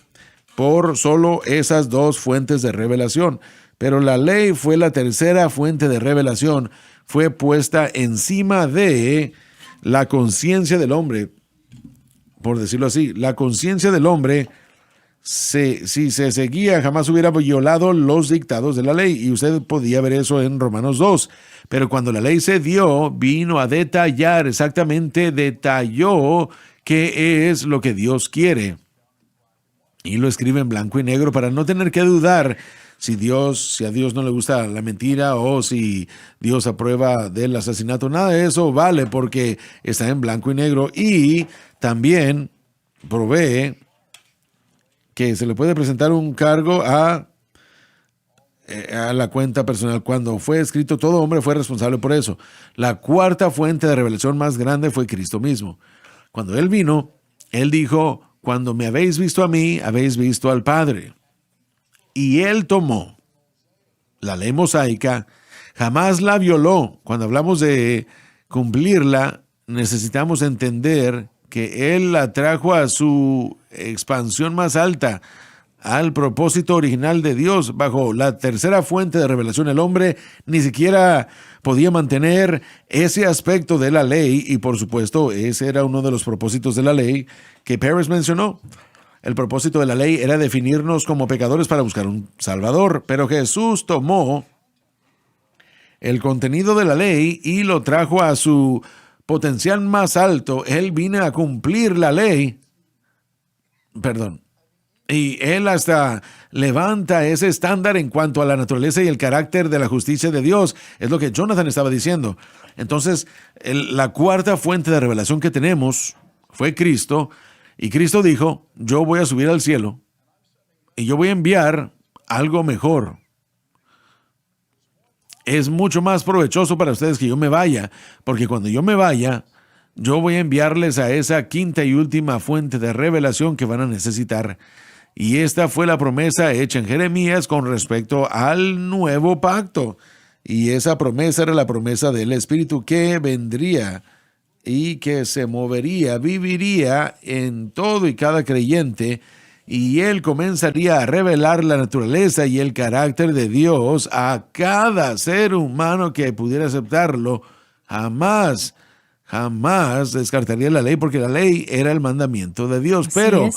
por solo esas dos fuentes de revelación. Pero la ley fue la tercera fuente de revelación, fue puesta encima de la conciencia del hombre, por decirlo así. La conciencia del hombre, si se seguía, jamás hubiera violado los dictados de la ley. Y usted podía ver eso en Romanos 2. Pero cuando la ley se dio, vino a detallar, exactamente detalló qué es lo que Dios quiere. Y lo escribe en blanco y negro para no tener que dudar si a Dios no le gusta la mentira o si Dios aprueba del asesinato. Nada de eso vale porque está en blanco y negro. Y también provee que se le puede presentar un cargo a la cuenta personal. Cuando fue escrito, todo hombre fue responsable por eso. La cuarta fuente de revelación más grande fue Cristo mismo. Cuando Él vino, Él dijo: cuando me habéis visto a mí, habéis visto al Padre. Y Él tomó la ley mosaica, jamás la violó. Cuando hablamos de cumplirla, necesitamos entender que Él la trajo a su expansión más alta, al propósito original de Dios. Bajo la tercera fuente de revelación, el hombre ni siquiera podía mantener ese aspecto de la ley, y por supuesto ese era uno de los propósitos de la ley que Pérez mencionó. El propósito de la ley era definirnos como pecadores para buscar un Salvador, pero Jesús tomó el contenido de la ley y lo trajo a su potencial más alto. Él vino a cumplir la ley. Y Él hasta levanta ese estándar en cuanto a la naturaleza y el carácter de la justicia de Dios. Es lo que Jonathan estaba diciendo. Entonces, la cuarta fuente de revelación que tenemos fue Cristo. Y Cristo dijo: yo voy a subir al cielo y yo voy a enviar algo mejor. Es mucho más provechoso para ustedes que yo me vaya, porque cuando yo me vaya, yo voy a enviarles a esa quinta y última fuente de revelación que van a necesitar. Y esta fue la promesa hecha en Jeremías con respecto al nuevo pacto. Y esa promesa era la promesa del Espíritu que vendría y que se movería, viviría en todo y cada creyente, y Él comenzaría a revelar la naturaleza y el carácter de Dios a cada ser humano que pudiera aceptarlo. Jamás descartaría la ley, porque la ley era el mandamiento de Dios. Pero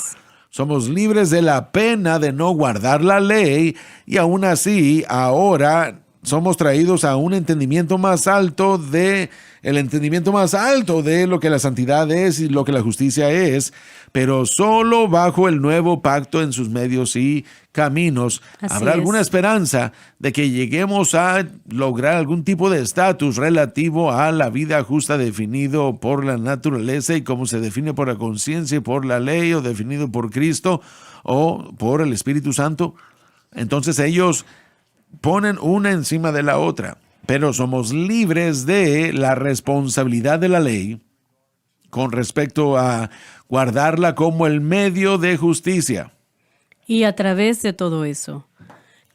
somos libres de la pena de no guardar la ley, y aún así ahora somos traídos a un entendimiento más alto de lo que la santidad es y lo que la justicia es, pero solo bajo el nuevo pacto en sus medios y caminos. Habrá alguna esperanza de que lleguemos a lograr algún tipo de estatus relativo a la vida justa definido por la naturaleza y cómo se define por la conciencia y por la ley, o definido por Cristo o por el Espíritu Santo. Entonces ellos ponen una encima de la otra, pero somos libres de la responsabilidad de la ley con respecto a guardarla como el medio de justicia. Y a través de todo eso,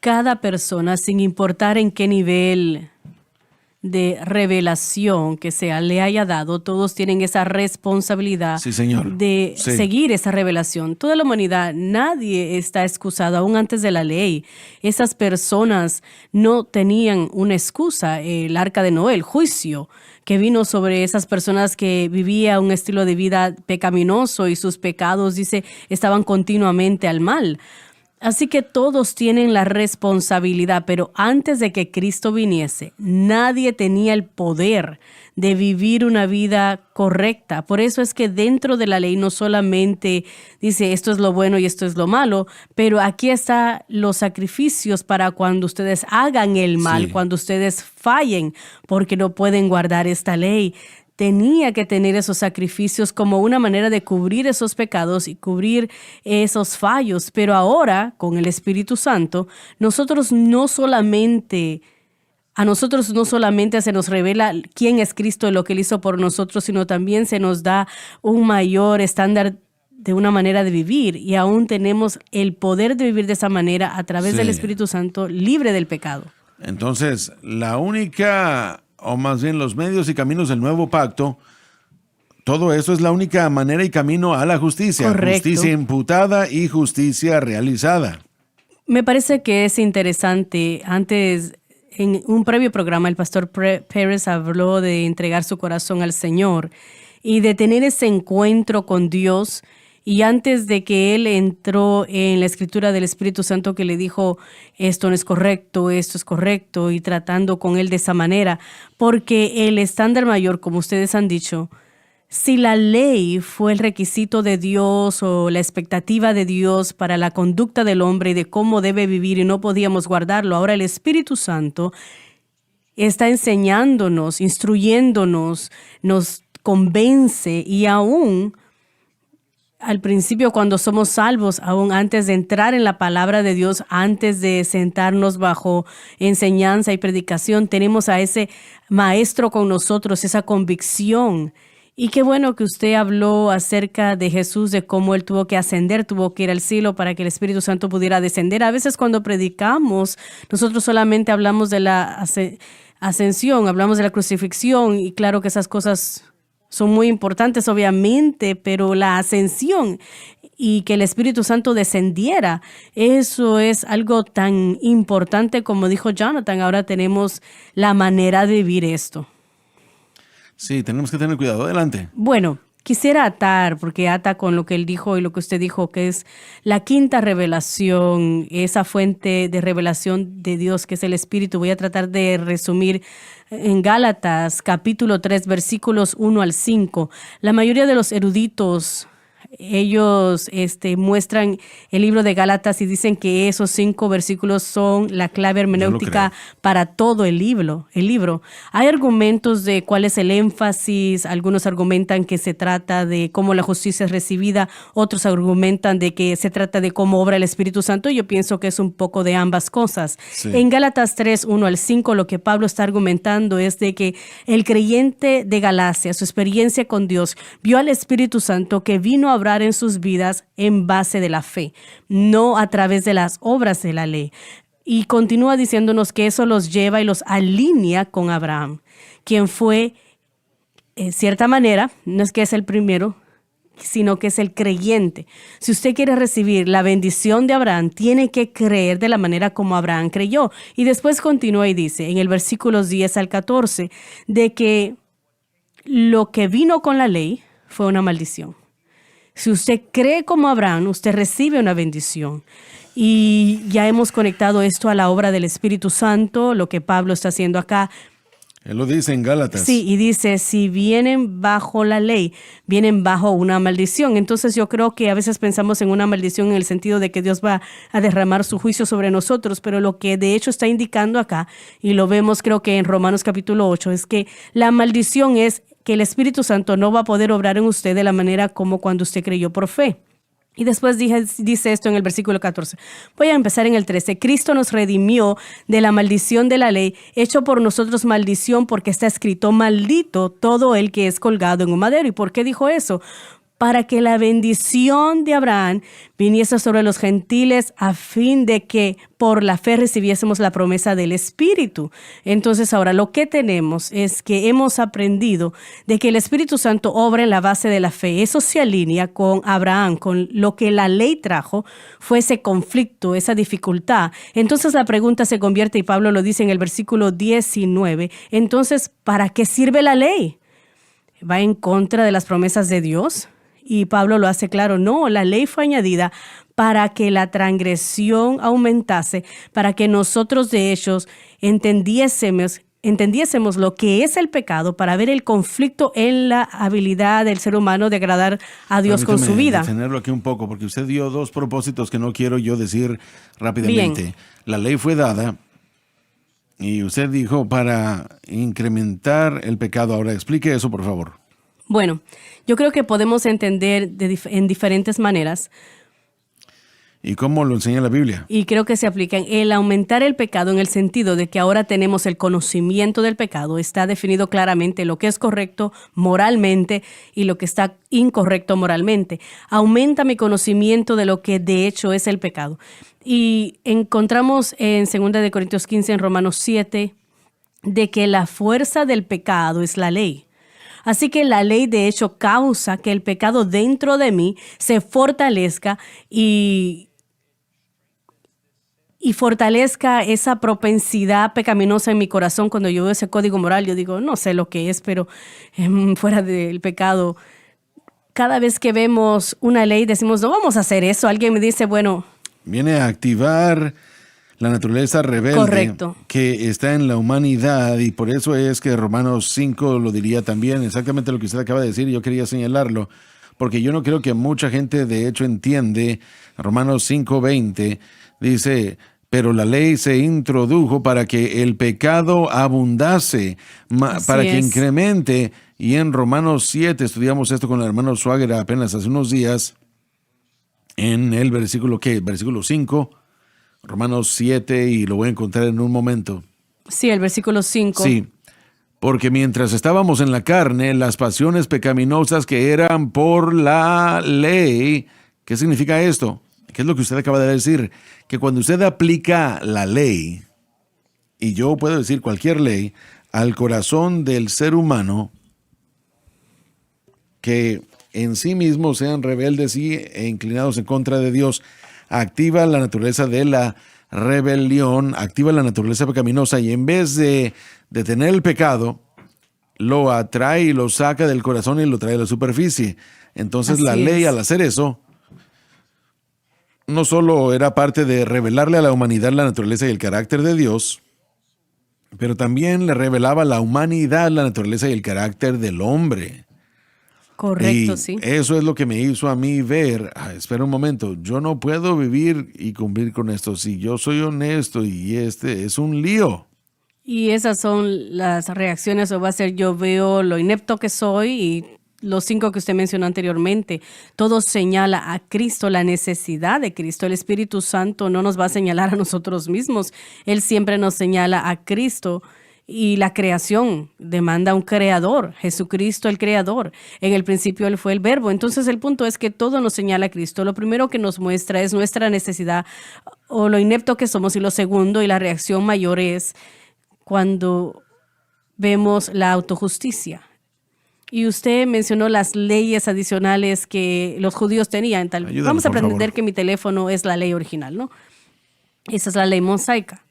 cada persona, sin importar en qué nivel de revelación que se le haya dado, todos tienen esa responsabilidad de seguir esa revelación. Toda la humanidad, nadie está excusado, aún antes de la ley. Esas personas no tenían una excusa. El arca de Noé, el juicio que vino sobre esas personas que vivían un estilo de vida pecaminoso, y sus pecados, dice, estaban continuamente al mal. Así que todos tienen la responsabilidad, pero antes de que Cristo viniese, nadie tenía el poder de vivir una vida correcta. Por eso es que dentro de la ley no solamente dice esto es lo bueno y esto es lo malo, pero aquí están los sacrificios para cuando ustedes hagan el mal, cuando ustedes fallen, porque no pueden guardar esta ley. Tenía que tener esos sacrificios como una manera de cubrir esos pecados y cubrir esos fallos. Pero ahora, con el Espíritu Santo, a nosotros no solamente se nos revela quién es Cristo y lo que Él hizo por nosotros, sino también se nos da un mayor estándar de una manera de vivir, y aún tenemos el poder de vivir de esa manera a través del Espíritu Santo, libre del pecado. Entonces, la única, o más bien los medios y caminos del nuevo pacto, todo eso es la única manera y camino a la justicia. Correcto. Justicia imputada y justicia realizada. Me parece que es interesante, antes en un previo programa, el pastor Pérez habló de entregar su corazón al Señor y de tener ese encuentro con Dios. Y antes de que él entró en la escritura del Espíritu Santo que le dijo, esto no es correcto, esto es correcto, y tratando con él de esa manera, porque el estándar mayor, como ustedes han dicho, si la ley fue el requisito de Dios o la expectativa de Dios para la conducta del hombre y de cómo debe vivir y no podíamos guardarlo, ahora el Espíritu Santo está enseñándonos, instruyéndonos, nos convence y aún al principio cuando somos salvos, aún antes de entrar en la palabra de Dios, antes de sentarnos bajo enseñanza y predicación, tenemos a ese maestro con nosotros, esa convicción. Y qué bueno que usted habló acerca de Jesús, de cómo él tuvo que ascender, tuvo que ir al cielo para que el Espíritu Santo pudiera descender. A veces cuando predicamos, nosotros solamente hablamos de la ascensión, hablamos de la crucifixión y claro que esas cosas son muy importantes, obviamente, pero la ascensión y que el Espíritu Santo descendiera, eso es algo tan importante como dijo Jonathan. Ahora tenemos la manera de vivir esto. Sí, tenemos que tener cuidado. Adelante. Bueno, quisiera atar, porque ata con lo que él dijo y lo que usted dijo, que es la quinta revelación, esa fuente de revelación de Dios que es el Espíritu. Voy a tratar de resumir en Gálatas, capítulo 3, versículos 1 al 5. La mayoría de los eruditos, ellos muestran el libro de Gálatas y dicen que esos 5 versículos son la clave hermenéutica para todo el libro. Hay argumentos de cuál es el énfasis. Algunos argumentan que se trata de cómo la justicia es recibida. Otros argumentan de que se trata de cómo obra el Espíritu Santo. Yo pienso que es un poco de ambas cosas. Sí. En Gálatas 3, 1 al 5, lo que Pablo está argumentando es de que el creyente de Galacia, su experiencia con Dios, vio al Espíritu Santo que vino a obrar en sus vidas en base de la fe, no a través de las obras de la ley. Y continúa diciéndonos que eso los lleva y los alinea con Abraham, quien fue, en cierta manera, no es que es el primero, sino que es el creyente. Si usted quiere recibir la bendición de Abraham, tiene que creer de la manera como Abraham creyó. Y después continúa y dice, en el versículos 10 al 14, de que lo que vino con la ley fue una maldición. Si usted cree como Abraham, usted recibe una bendición. Y ya hemos conectado esto a la obra del Espíritu Santo, lo que Pablo está haciendo acá. Él lo dice en Gálatas. Sí, y dice, si vienen bajo la ley, vienen bajo una maldición. Entonces yo creo que a veces pensamos en una maldición en el sentido de que Dios va a derramar su juicio sobre nosotros, pero lo que de hecho está indicando acá, y lo vemos creo que en Romanos capítulo 8, es que la maldición es que el Espíritu Santo no va a poder obrar en usted de la manera como cuando usted creyó por fe. Y después dice esto en el versículo 14. Voy a empezar en el 13. Cristo nos redimió de la maldición de la ley, hecho por nosotros maldición porque está escrito, maldito todo el que es colgado en un madero. ¿Y por qué dijo eso? Para que la bendición de Abraham viniese sobre los gentiles a fin de que por la fe recibiésemos la promesa del Espíritu. Entonces ahora lo que tenemos es que hemos aprendido de que el Espíritu Santo obra en la base de la fe. Eso se alinea con Abraham, con lo que la ley trajo, fue ese conflicto, esa dificultad. Entonces la pregunta se convierte, y Pablo lo dice en el versículo 19, entonces, ¿para qué sirve la ley? ¿Va en contra de las promesas de Dios? Y Pablo lo hace claro, no, la ley fue añadida para que la transgresión aumentase, para que nosotros de hecho entendiésemos lo que es el pecado, para ver el conflicto en la habilidad del ser humano de agradar a Dios con su vida. Detenerlo aquí un poco, porque usted dio 2 propósitos que no quiero yo decir rápidamente. Bien. La ley fue dada y usted dijo para incrementar el pecado. Ahora explique eso, por favor. Bueno, yo creo que podemos entender en diferentes maneras. ¿Y cómo lo enseña la Biblia? Y creo que se aplica en el aumentar el pecado en el sentido de que ahora tenemos el conocimiento del pecado. Está definido claramente lo que es correcto moralmente y lo que está incorrecto moralmente. Aumenta mi conocimiento de lo que de hecho es el pecado. Y encontramos en 2 Corintios 15, en Romanos 7, de que la fuerza del pecado es la ley. Así que la ley de hecho causa que el pecado dentro de mí se fortalezca y y fortalezca esa propensidad pecaminosa en mi corazón. Cuando yo veo ese código moral, yo digo, no sé lo que es, pero fuera del pecado, cada vez que vemos una ley decimos, no vamos a hacer eso. Alguien me dice, bueno... Viene a activar la naturaleza rebelde. Correcto. Que está en la humanidad, y por eso es que Romanos 5 lo diría también, exactamente lo que usted acaba de decir. Yo quería señalarlo, porque yo no creo que mucha gente de hecho entiende. Romanos 5:20 dice... Pero la ley se introdujo para que el pecado abundase, para que incremente. Y en Romanos 7, estudiamos esto con el hermano Swagger apenas hace unos días, en el versículo 5, Romanos 7, y lo voy a encontrar en un momento. Sí, el versículo 5. Sí, porque mientras estábamos en la carne, las pasiones pecaminosas que eran por la ley, ¿qué significa esto? ¿Qué es lo que usted acaba de decir? Que cuando usted aplica la ley, y yo puedo decir cualquier ley, al corazón del ser humano, que en sí mismos sean rebeldes e inclinados en contra de Dios, activa la naturaleza de la rebelión, activa la naturaleza pecaminosa, y en vez de detener el pecado, lo atrae y lo saca del corazón y lo trae a la superficie. Entonces la ley, al hacer eso, no solo era parte de revelarle a la humanidad la naturaleza y el carácter de Dios, pero también le revelaba a la humanidad la naturaleza y el carácter del hombre. Correcto, y sí. Eso es lo que me hizo a mí ver, espera un momento, yo no puedo vivir y cumplir con esto si yo soy honesto, y este es un lío. Y esas son las reacciones, o va a ser yo veo lo inepto que soy, y los 5 que usted mencionó anteriormente, todo señala a Cristo, la necesidad de Cristo. El Espíritu Santo no nos va a señalar a nosotros mismos. Él siempre nos señala a Cristo, y la creación demanda un creador, Jesucristo el creador. En el principio Él fue el verbo. Entonces el punto es que todo nos señala a Cristo. Lo primero que nos muestra es nuestra necesidad o lo inepto que somos, y lo segundo y la reacción mayor es cuando vemos la autojusticia. Y usted mencionó las leyes adicionales que los judíos tenían. Vamos a pretender que mi teléfono es la ley original, ¿no? Esa es la ley mosaica.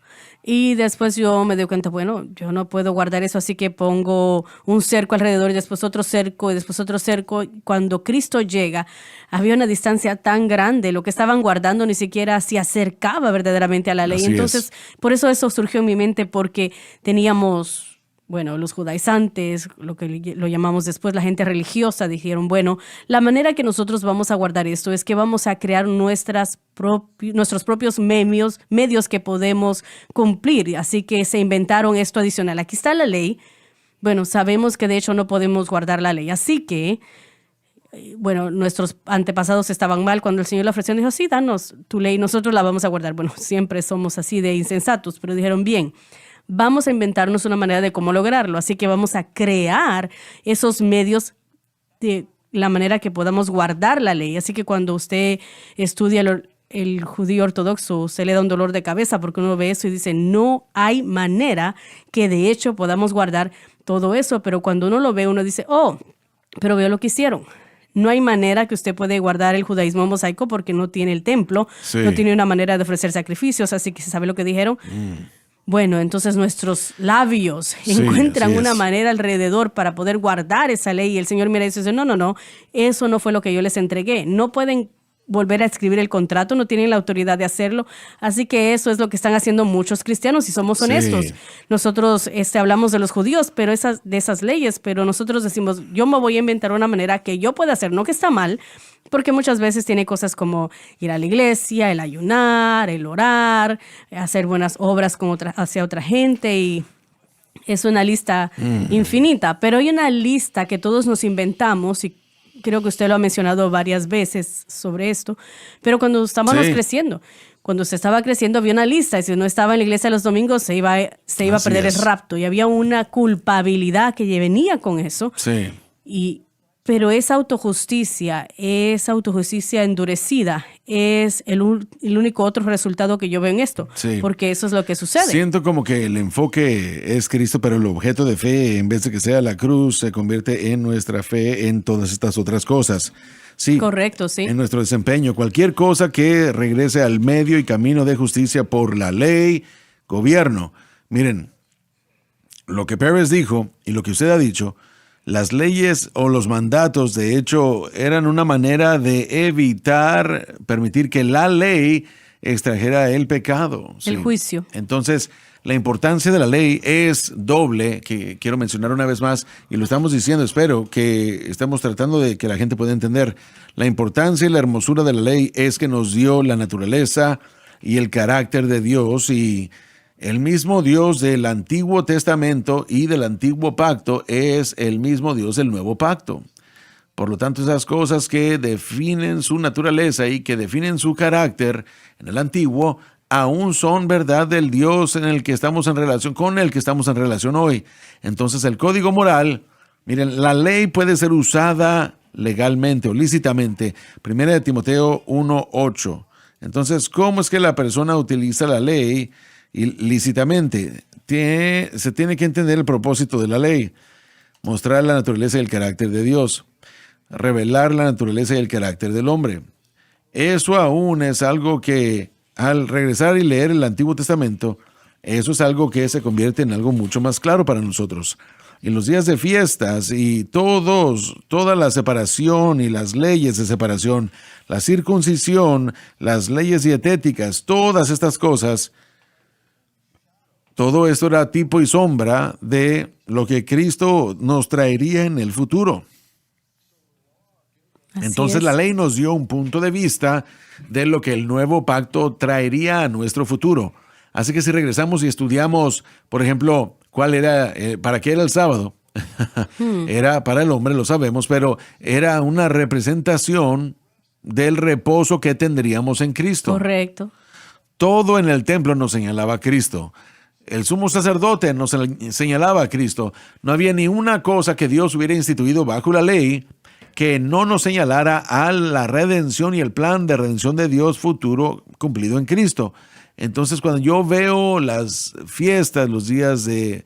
Y después yo me doy cuenta, bueno, yo no puedo guardar eso, así que pongo un cerco alrededor, y después otro cerco, y después otro cerco. Cuando Cristo llega, había una distancia tan grande, lo que estaban guardando ni siquiera se acercaba verdaderamente a la ley. Así Entonces, por eso surgió en mi mente, porque teníamos... Bueno, los judaizantes, lo que lo llamamos después la gente religiosa, dijeron, bueno, la manera que nosotros vamos a guardar esto es que vamos a crear nuestros propios medios que podemos cumplir. Así que se inventaron esto adicional. Aquí está la ley. Bueno, sabemos que de hecho no podemos guardar la ley. Así que, bueno, nuestros antepasados estaban mal cuando el Señor le ofreció. Dijo, sí, danos tu ley, nosotros la vamos a guardar. Bueno, siempre somos así de insensatos, pero dijeron, bien, vamos a inventarnos una manera de cómo lograrlo. Así que vamos a crear esos medios de la manera que podamos guardar la ley. Así que cuando usted estudia el judío ortodoxo, usted le da un dolor de cabeza, porque uno ve eso y dice, no hay manera que de hecho podamos guardar todo eso. Pero cuando uno lo ve, uno dice, oh, pero veo lo que hicieron. No hay manera que usted puede guardar el judaísmo mosaico porque no tiene el templo, no tiene una manera de ofrecer sacrificios. Así que se sabe lo que dijeron. Bueno, entonces nuestros labios encuentran una manera alrededor para poder guardar esa ley. Y el Señor mira y dice, no, eso no fue lo que yo les entregué. No pueden volver a escribir el contrato, no tienen la autoridad de hacerlo. Así que eso es lo que están haciendo muchos cristianos, si somos honestos. Nosotros hablamos de los judíos, pero de esas leyes, pero nosotros decimos, yo me voy a inventar una manera que yo pueda hacer, no que está mal, porque muchas veces tiene cosas como ir a la iglesia, el ayunar, el orar, hacer buenas obras hacia otra gente, y es una lista infinita. Pero hay una lista que todos nos inventamos, y creo que usted lo ha mencionado varias veces sobre esto, pero cuando estábamos creciendo, cuando se estaba creciendo había una lista, y si no estaba en la iglesia los domingos se iba a perder el rapto, y había una culpabilidad que venía con eso. Pero esa autojusticia endurecida es el único otro resultado que yo veo en esto, porque eso es lo que sucede. Siento como que el enfoque es Cristo, pero el objeto de fe, en vez de que sea la cruz, se convierte en nuestra fe en todas estas otras cosas. Sí. Correcto, sí. En nuestro desempeño, cualquier cosa que regrese al medio y camino de justicia por la ley, gobierno. Miren, lo que Pérez dijo y lo que usted ha dicho, las leyes o los mandatos, de hecho, eran una manera de permitir que la ley extrajera el pecado. El juicio. Entonces, la importancia de la ley es doble, que quiero mencionar una vez más, y lo estamos diciendo, espero que estemos tratando de que la gente pueda entender. La importancia y la hermosura de la ley es que nos dio la naturaleza y el carácter de Dios, y el mismo Dios del Antiguo Testamento y del Antiguo Pacto es el mismo Dios del Nuevo Pacto. Por lo tanto, esas cosas que definen su naturaleza y que definen su carácter en el Antiguo, aún son verdad del Dios en el que estamos en relación, con el que estamos en relación hoy. Entonces, el código moral, miren, la ley puede ser usada legalmente o lícitamente. 1 Timoteo 1:8. Entonces, ¿cómo es que la persona utiliza la ley lícitamente? Se tiene que entender el propósito de la ley. Mostrar la naturaleza y el carácter de Dios. Revelar la naturaleza y el carácter del hombre. Eso aún es algo que, al regresar y leer el Antiguo Testamento, eso es algo que se convierte en algo mucho más claro para nosotros. En los días de fiestas y toda la separación y las leyes de separación, la circuncisión, las leyes dietéticas, todas estas cosas, todo esto era tipo y sombra de lo que Cristo nos traería en el futuro. Entonces la ley nos dio un punto de vista de lo que el nuevo pacto traería a nuestro futuro. Así que si regresamos y estudiamos, por ejemplo, para qué era el sábado, era para el hombre, lo sabemos, pero era una representación del reposo que tendríamos en Cristo. Correcto. Todo en el templo nos señalaba a Cristo. El sumo sacerdote nos señalaba a Cristo. No había ni una cosa que Dios hubiera instituido bajo la ley que no nos señalara a la redención y el plan de redención de Dios futuro cumplido en Cristo. Entonces, cuando yo veo las fiestas, los días de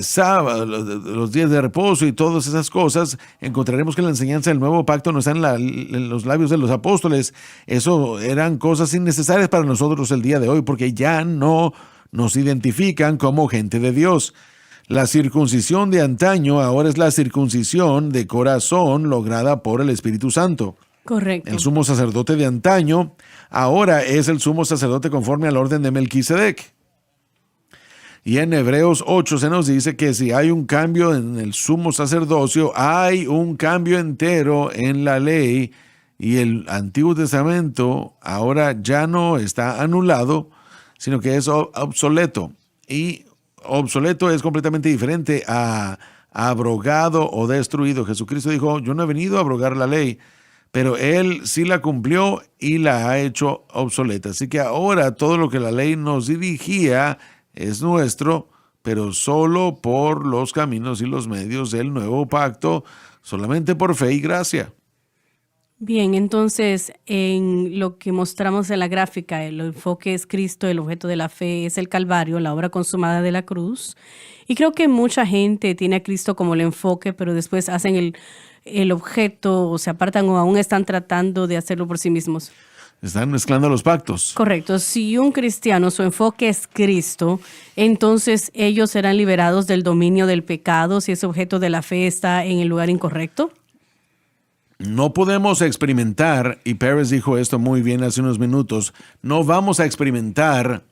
sábado, los días de reposo y todas esas cosas, encontraremos que la enseñanza del nuevo pacto no está en los labios de los apóstoles. Eso eran cosas innecesarias para nosotros el día de hoy, porque ya no nos identifican como gente de Dios. La circuncisión de antaño ahora es la circuncisión de corazón lograda por el Espíritu Santo. Correcto. El sumo sacerdote de antaño ahora es el sumo sacerdote conforme al orden de Melquisedec. Y en Hebreos 8 se nos dice que si hay un cambio en el sumo sacerdocio, hay un cambio entero en la ley, y el Antiguo Testamento ahora ya no está anulado, sino que es obsoleto. Y obsoleto es completamente diferente a abrogado o destruido. Jesucristo dijo, yo no he venido a abrogar la ley, pero Él sí la cumplió y la ha hecho obsoleta. Así que ahora todo lo que la ley nos dirigía es nuestro, pero solo por los caminos y los medios del nuevo pacto, solamente por fe y gracia. Bien, entonces en lo que mostramos en la gráfica, el enfoque es Cristo, el objeto de la fe es el Calvario, la obra consumada de la cruz. Y creo que mucha gente tiene a Cristo como el enfoque, pero después hacen el objeto, o se apartan o aún están tratando de hacerlo por sí mismos. Están mezclando los pactos. Correcto. Si un cristiano, su enfoque es Cristo, entonces ellos serán liberados del dominio del pecado si ese objeto de la fe está en el lugar incorrecto. No podemos experimentar, y Pérez dijo esto muy bien hace unos minutos, no vamos a experimentar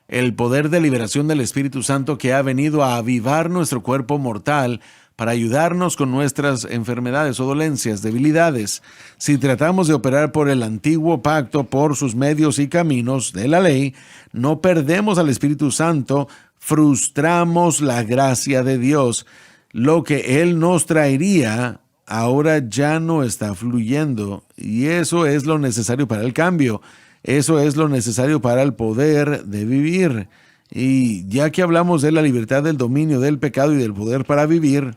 el poder de liberación del Espíritu Santo que ha venido a avivar nuestro cuerpo mortal para ayudarnos con nuestras enfermedades o dolencias, debilidades. Si tratamos de operar por el antiguo pacto, por sus medios y caminos de la ley, no perdemos al Espíritu Santo, frustramos la gracia de Dios. Lo que Él nos traería ahora ya no está fluyendo, y eso es lo necesario para el cambio. Eso es lo necesario para el poder de vivir. Y ya que hablamos de la libertad del dominio del pecado y del poder para vivir,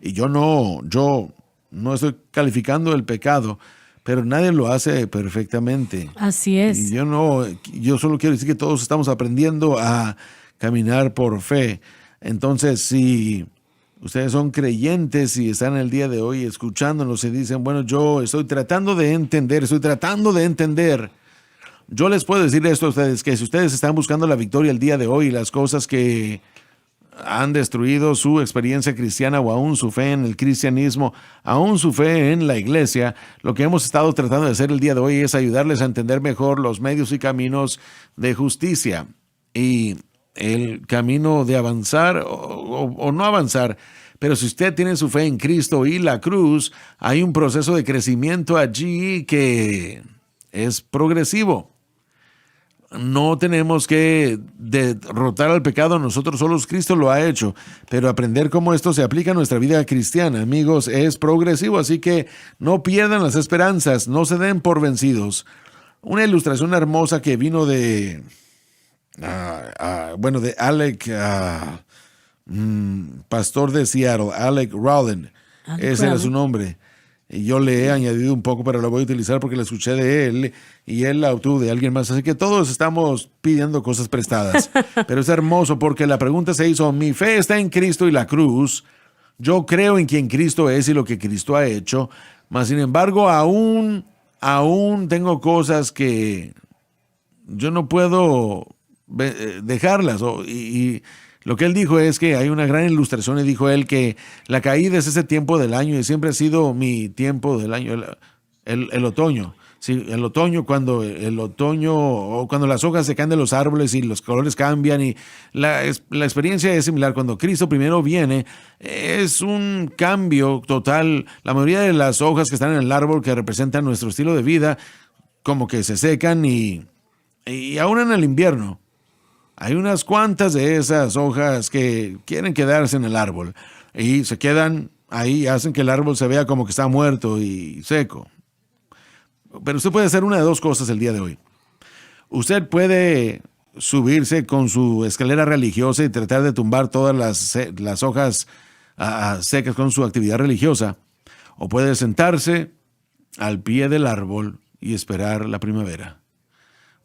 y yo no estoy calificando el pecado, pero nadie lo hace perfectamente. Así es. Y yo solo quiero decir que todos estamos aprendiendo a caminar por fe. Entonces, si ustedes son creyentes y están el día de hoy escuchándonos y dicen, bueno, yo estoy tratando de entender. Yo les puedo decir esto a ustedes, que si ustedes están buscando la victoria el día de hoy, las cosas que han destruido su experiencia cristiana o aún su fe en el cristianismo, aún su fe en la iglesia, lo que hemos estado tratando de hacer el día de hoy es ayudarles a entender mejor los medios y caminos de justicia y el camino de avanzar o no avanzar. Pero si usted tiene su fe en Cristo y la cruz, hay un proceso de crecimiento allí que es progresivo. No tenemos que derrotar al pecado nosotros solos, Cristo lo ha hecho, pero aprender cómo esto se aplica a nuestra vida cristiana, amigos, es progresivo, así que no pierdan las esperanzas, no se den por vencidos. Una ilustración hermosa que vino de Alec, pastor de Seattle, Alec Rowland, ese era su nombre. Y yo le he añadido un poco, pero lo voy a utilizar porque la escuché de él y él la obtuvo de alguien más. Así que todos estamos pidiendo cosas prestadas. Pero es hermoso porque la pregunta se hizo, mi fe está en Cristo y la cruz. Yo creo en quien Cristo es y lo que Cristo ha hecho. Mas, sin embargo, aún tengo cosas que yo no puedo dejarlas. Y lo que él dijo es que hay una gran ilustración y dijo él que la caída es ese tiempo del año y siempre ha sido mi tiempo del año, el otoño. Sí, el otoño, cuando las hojas se caen de los árboles y los colores cambian y la experiencia es similar. Cuando Cristo primero viene, es un cambio total. La mayoría de las hojas que están en el árbol que representan nuestro estilo de vida, como que se secan y aún en el invierno. Hay unas cuantas de esas hojas que quieren quedarse en el árbol y se quedan ahí, hacen que el árbol se vea como que está muerto y seco. Pero usted puede hacer una de dos cosas el día de hoy. Usted puede subirse con su escalera religiosa y tratar de tumbar todas las hojas secas con su actividad religiosa, o puede sentarse al pie del árbol y esperar la primavera.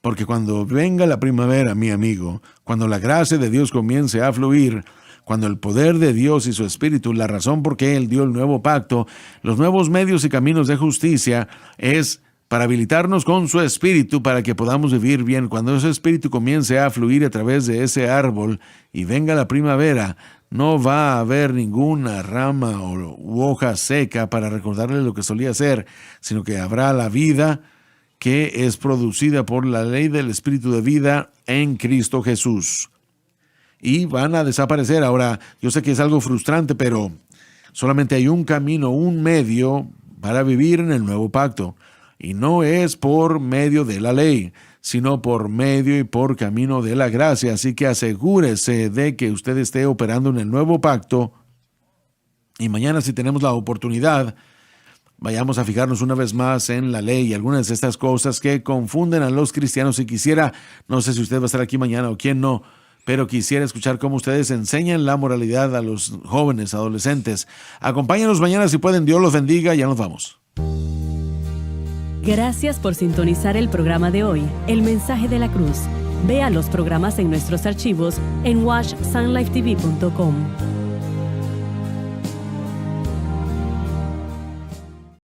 Porque cuando venga la primavera, mi amigo, cuando la gracia de Dios comience a fluir, cuando el poder de Dios y su Espíritu, la razón por qué Él dio el nuevo pacto, los nuevos medios y caminos de justicia, es para habilitarnos con su Espíritu para que podamos vivir bien. Cuando ese Espíritu comience a fluir a través de ese árbol y venga la primavera, no va a haber ninguna rama u hoja seca para recordarle lo que solía ser, sino que habrá la vida que es producida por la ley del Espíritu de vida en Cristo Jesús. Y van a desaparecer. Ahora, yo sé que es algo frustrante, pero solamente hay un camino, un medio para vivir en el nuevo pacto. Y no es por medio de la ley, sino por medio y por camino de la gracia. Así que asegúrese de que usted esté operando en el nuevo pacto. Y mañana, si tenemos la oportunidad, vayamos a fijarnos una vez más en la ley y algunas de estas cosas que confunden a los cristianos. Y quisiera, no sé si usted va a estar aquí mañana o quién no, pero quisiera escuchar cómo ustedes enseñan la moralidad a los jóvenes, adolescentes. Acompáñanos mañana si pueden. Dios los bendiga. Ya nos vamos. Gracias por sintonizar el programa de hoy, El Mensaje de la Cruz. Vea los programas en nuestros archivos en washsunlifetv.com.